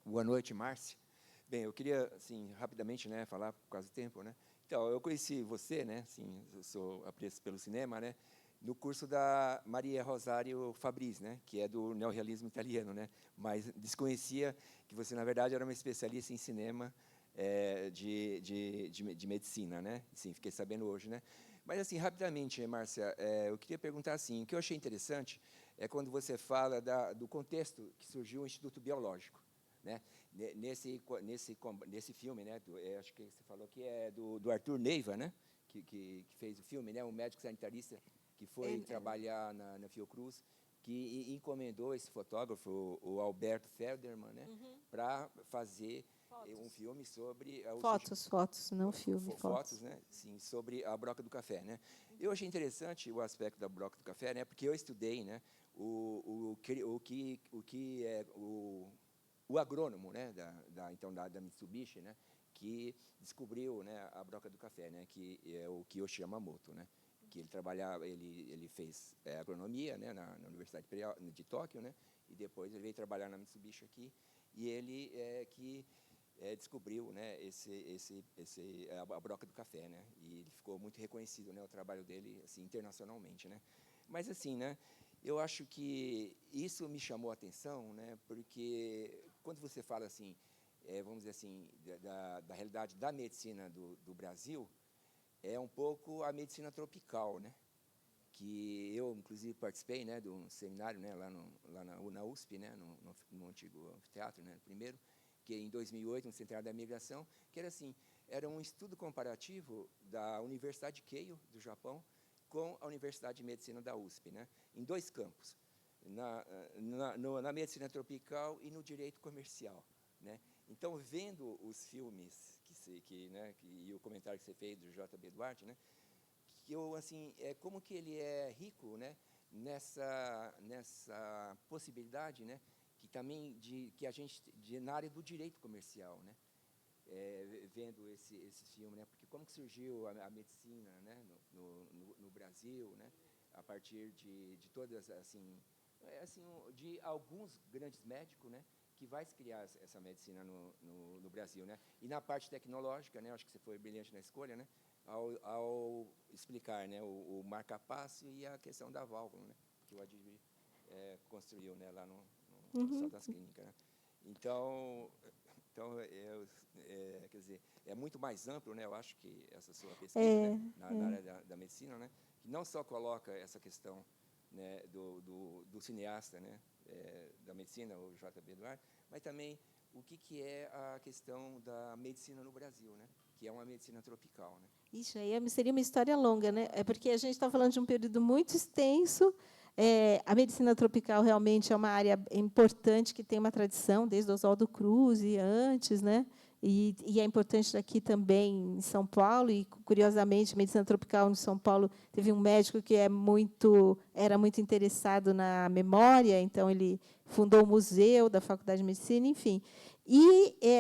Boa noite, Márcia. Bem, eu queria, assim, rapidamente, né, falar por causa do tempo, né? Então, eu conheci você, né, assim, eu sou apreço pelo cinema, né, no curso da Maria Rosário Fabris, né, que é do neorrealismo italiano, né, mas desconhecia que você, na verdade, era uma especialista em cinema de medicina, né? Sim, fiquei sabendo hoje, né? Mas, assim, rapidamente, Márcia, eu queria perguntar, assim, o que eu achei interessante é quando você fala do contexto que surgiu o Instituto Biológico, né? Nesse filme, né? Acho que você falou que é do Arthur Neiva, né? Que fez o filme, né? Um médico sanitarista que foi trabalhar na Fiocruz, que encomendou esse fotógrafo, o Alberto Felderman, né? Para fazer um filme sobre... Fotos, não filme. Fotos, né? Sim, sobre a broca do café, né? Eu achei interessante o aspecto da broca do café, né? Porque eu estudei, né? O que é o agrônomo, né? Da Mitsubishi, né? Que descobriu, né? A broca do café, né? Que é o Kiyoshi Yamamoto, né? Que ele trabalhava, ele fez agronomia, né? Na Universidade de Tóquio, né? E depois ele veio trabalhar na Mitsubishi aqui, e ele descobriu, né, a broca do café, né, e ele ficou muito reconhecido, né, o trabalho dele, assim, internacionalmente, né. Mas, assim, né, eu acho que isso me chamou a atenção, né, porque quando você fala, assim, vamos dizer assim, da realidade da medicina do Brasil, é um pouco a medicina tropical, né, que eu, inclusive, participei, né, de um seminário, né, lá na USP, né, no antigo anfiteatro, né, primeiro, que em 2008, no Centenário da Migração, que era assim, era um estudo comparativo da Universidade de Keio, do Japão, com a Universidade de Medicina da USP, né, em dois campos, na medicina tropical e no direito comercial, né. Então, vendo os filmes e o comentário que você fez do J.B. Duarte, né, que eu, assim, como que ele é rico, né, nessa possibilidade, né, que também que a gente na área do direito comercial, né, vendo esse filme, né, porque como que surgiu a medicina, né, no Brasil, né, a partir de todas, assim, de alguns grandes médicos, né, que vai se criar essa medicina no Brasil, né, e na parte tecnológica, né, acho que você foi brilhante na escolha, né, ao explicar, né, o marca-passo e a questão da válvula, né, que o Adib construiu, né, lá no Hospital das Clínicas, né? Então quer dizer, é muito mais amplo, né? Eu acho que essa sua pesquisa, né, na área da medicina, né, que não só coloca essa questão, né, do cineasta, né, da medicina, o J.B. Duarte, mas também o que é a questão da medicina no Brasil, né, que é uma medicina tropical, né? Ixi, aí seria uma história longa, né? É porque a gente está falando de um período muito extenso. A medicina tropical realmente é uma área importante que tem uma tradição desde Oswaldo Cruz e antes, né? E é importante aqui também em São Paulo. E curiosamente, a medicina tropical em São Paulo teve um médico que era muito interessado na memória, então ele fundou o museu da Faculdade de Medicina, enfim.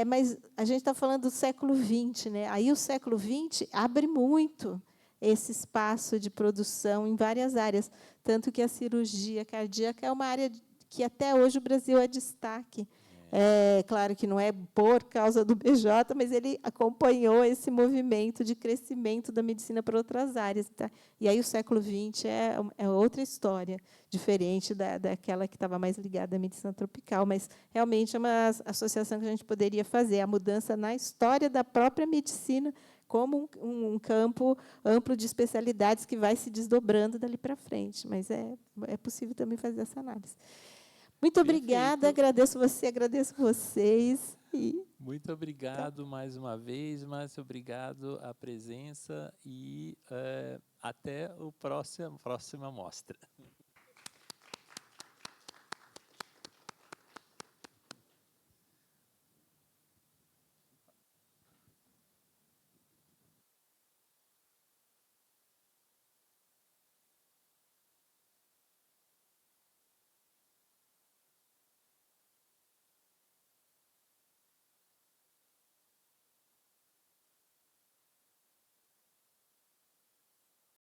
Mas a gente está falando do século XX, né? Aí o século XX abre muito esse espaço de produção em várias áreas, tanto que a cirurgia cardíaca é uma área que até hoje o Brasil é destaque. Claro que não é por causa do BJ, mas ele acompanhou esse movimento de crescimento da medicina para outras áreas. Tá? E aí o século XX é outra história, diferente daquela que estava mais ligada à medicina tropical, mas realmente é uma associação que a gente poderia fazer, a mudança na história da própria medicina como um campo amplo de especialidades que vai se desdobrando dali para frente. Mas é possível também fazer essa análise. Muito obrigada, agradeço vocês. Muito obrigado mais uma vez, Márcia, obrigado a presença e até a próxima mostra.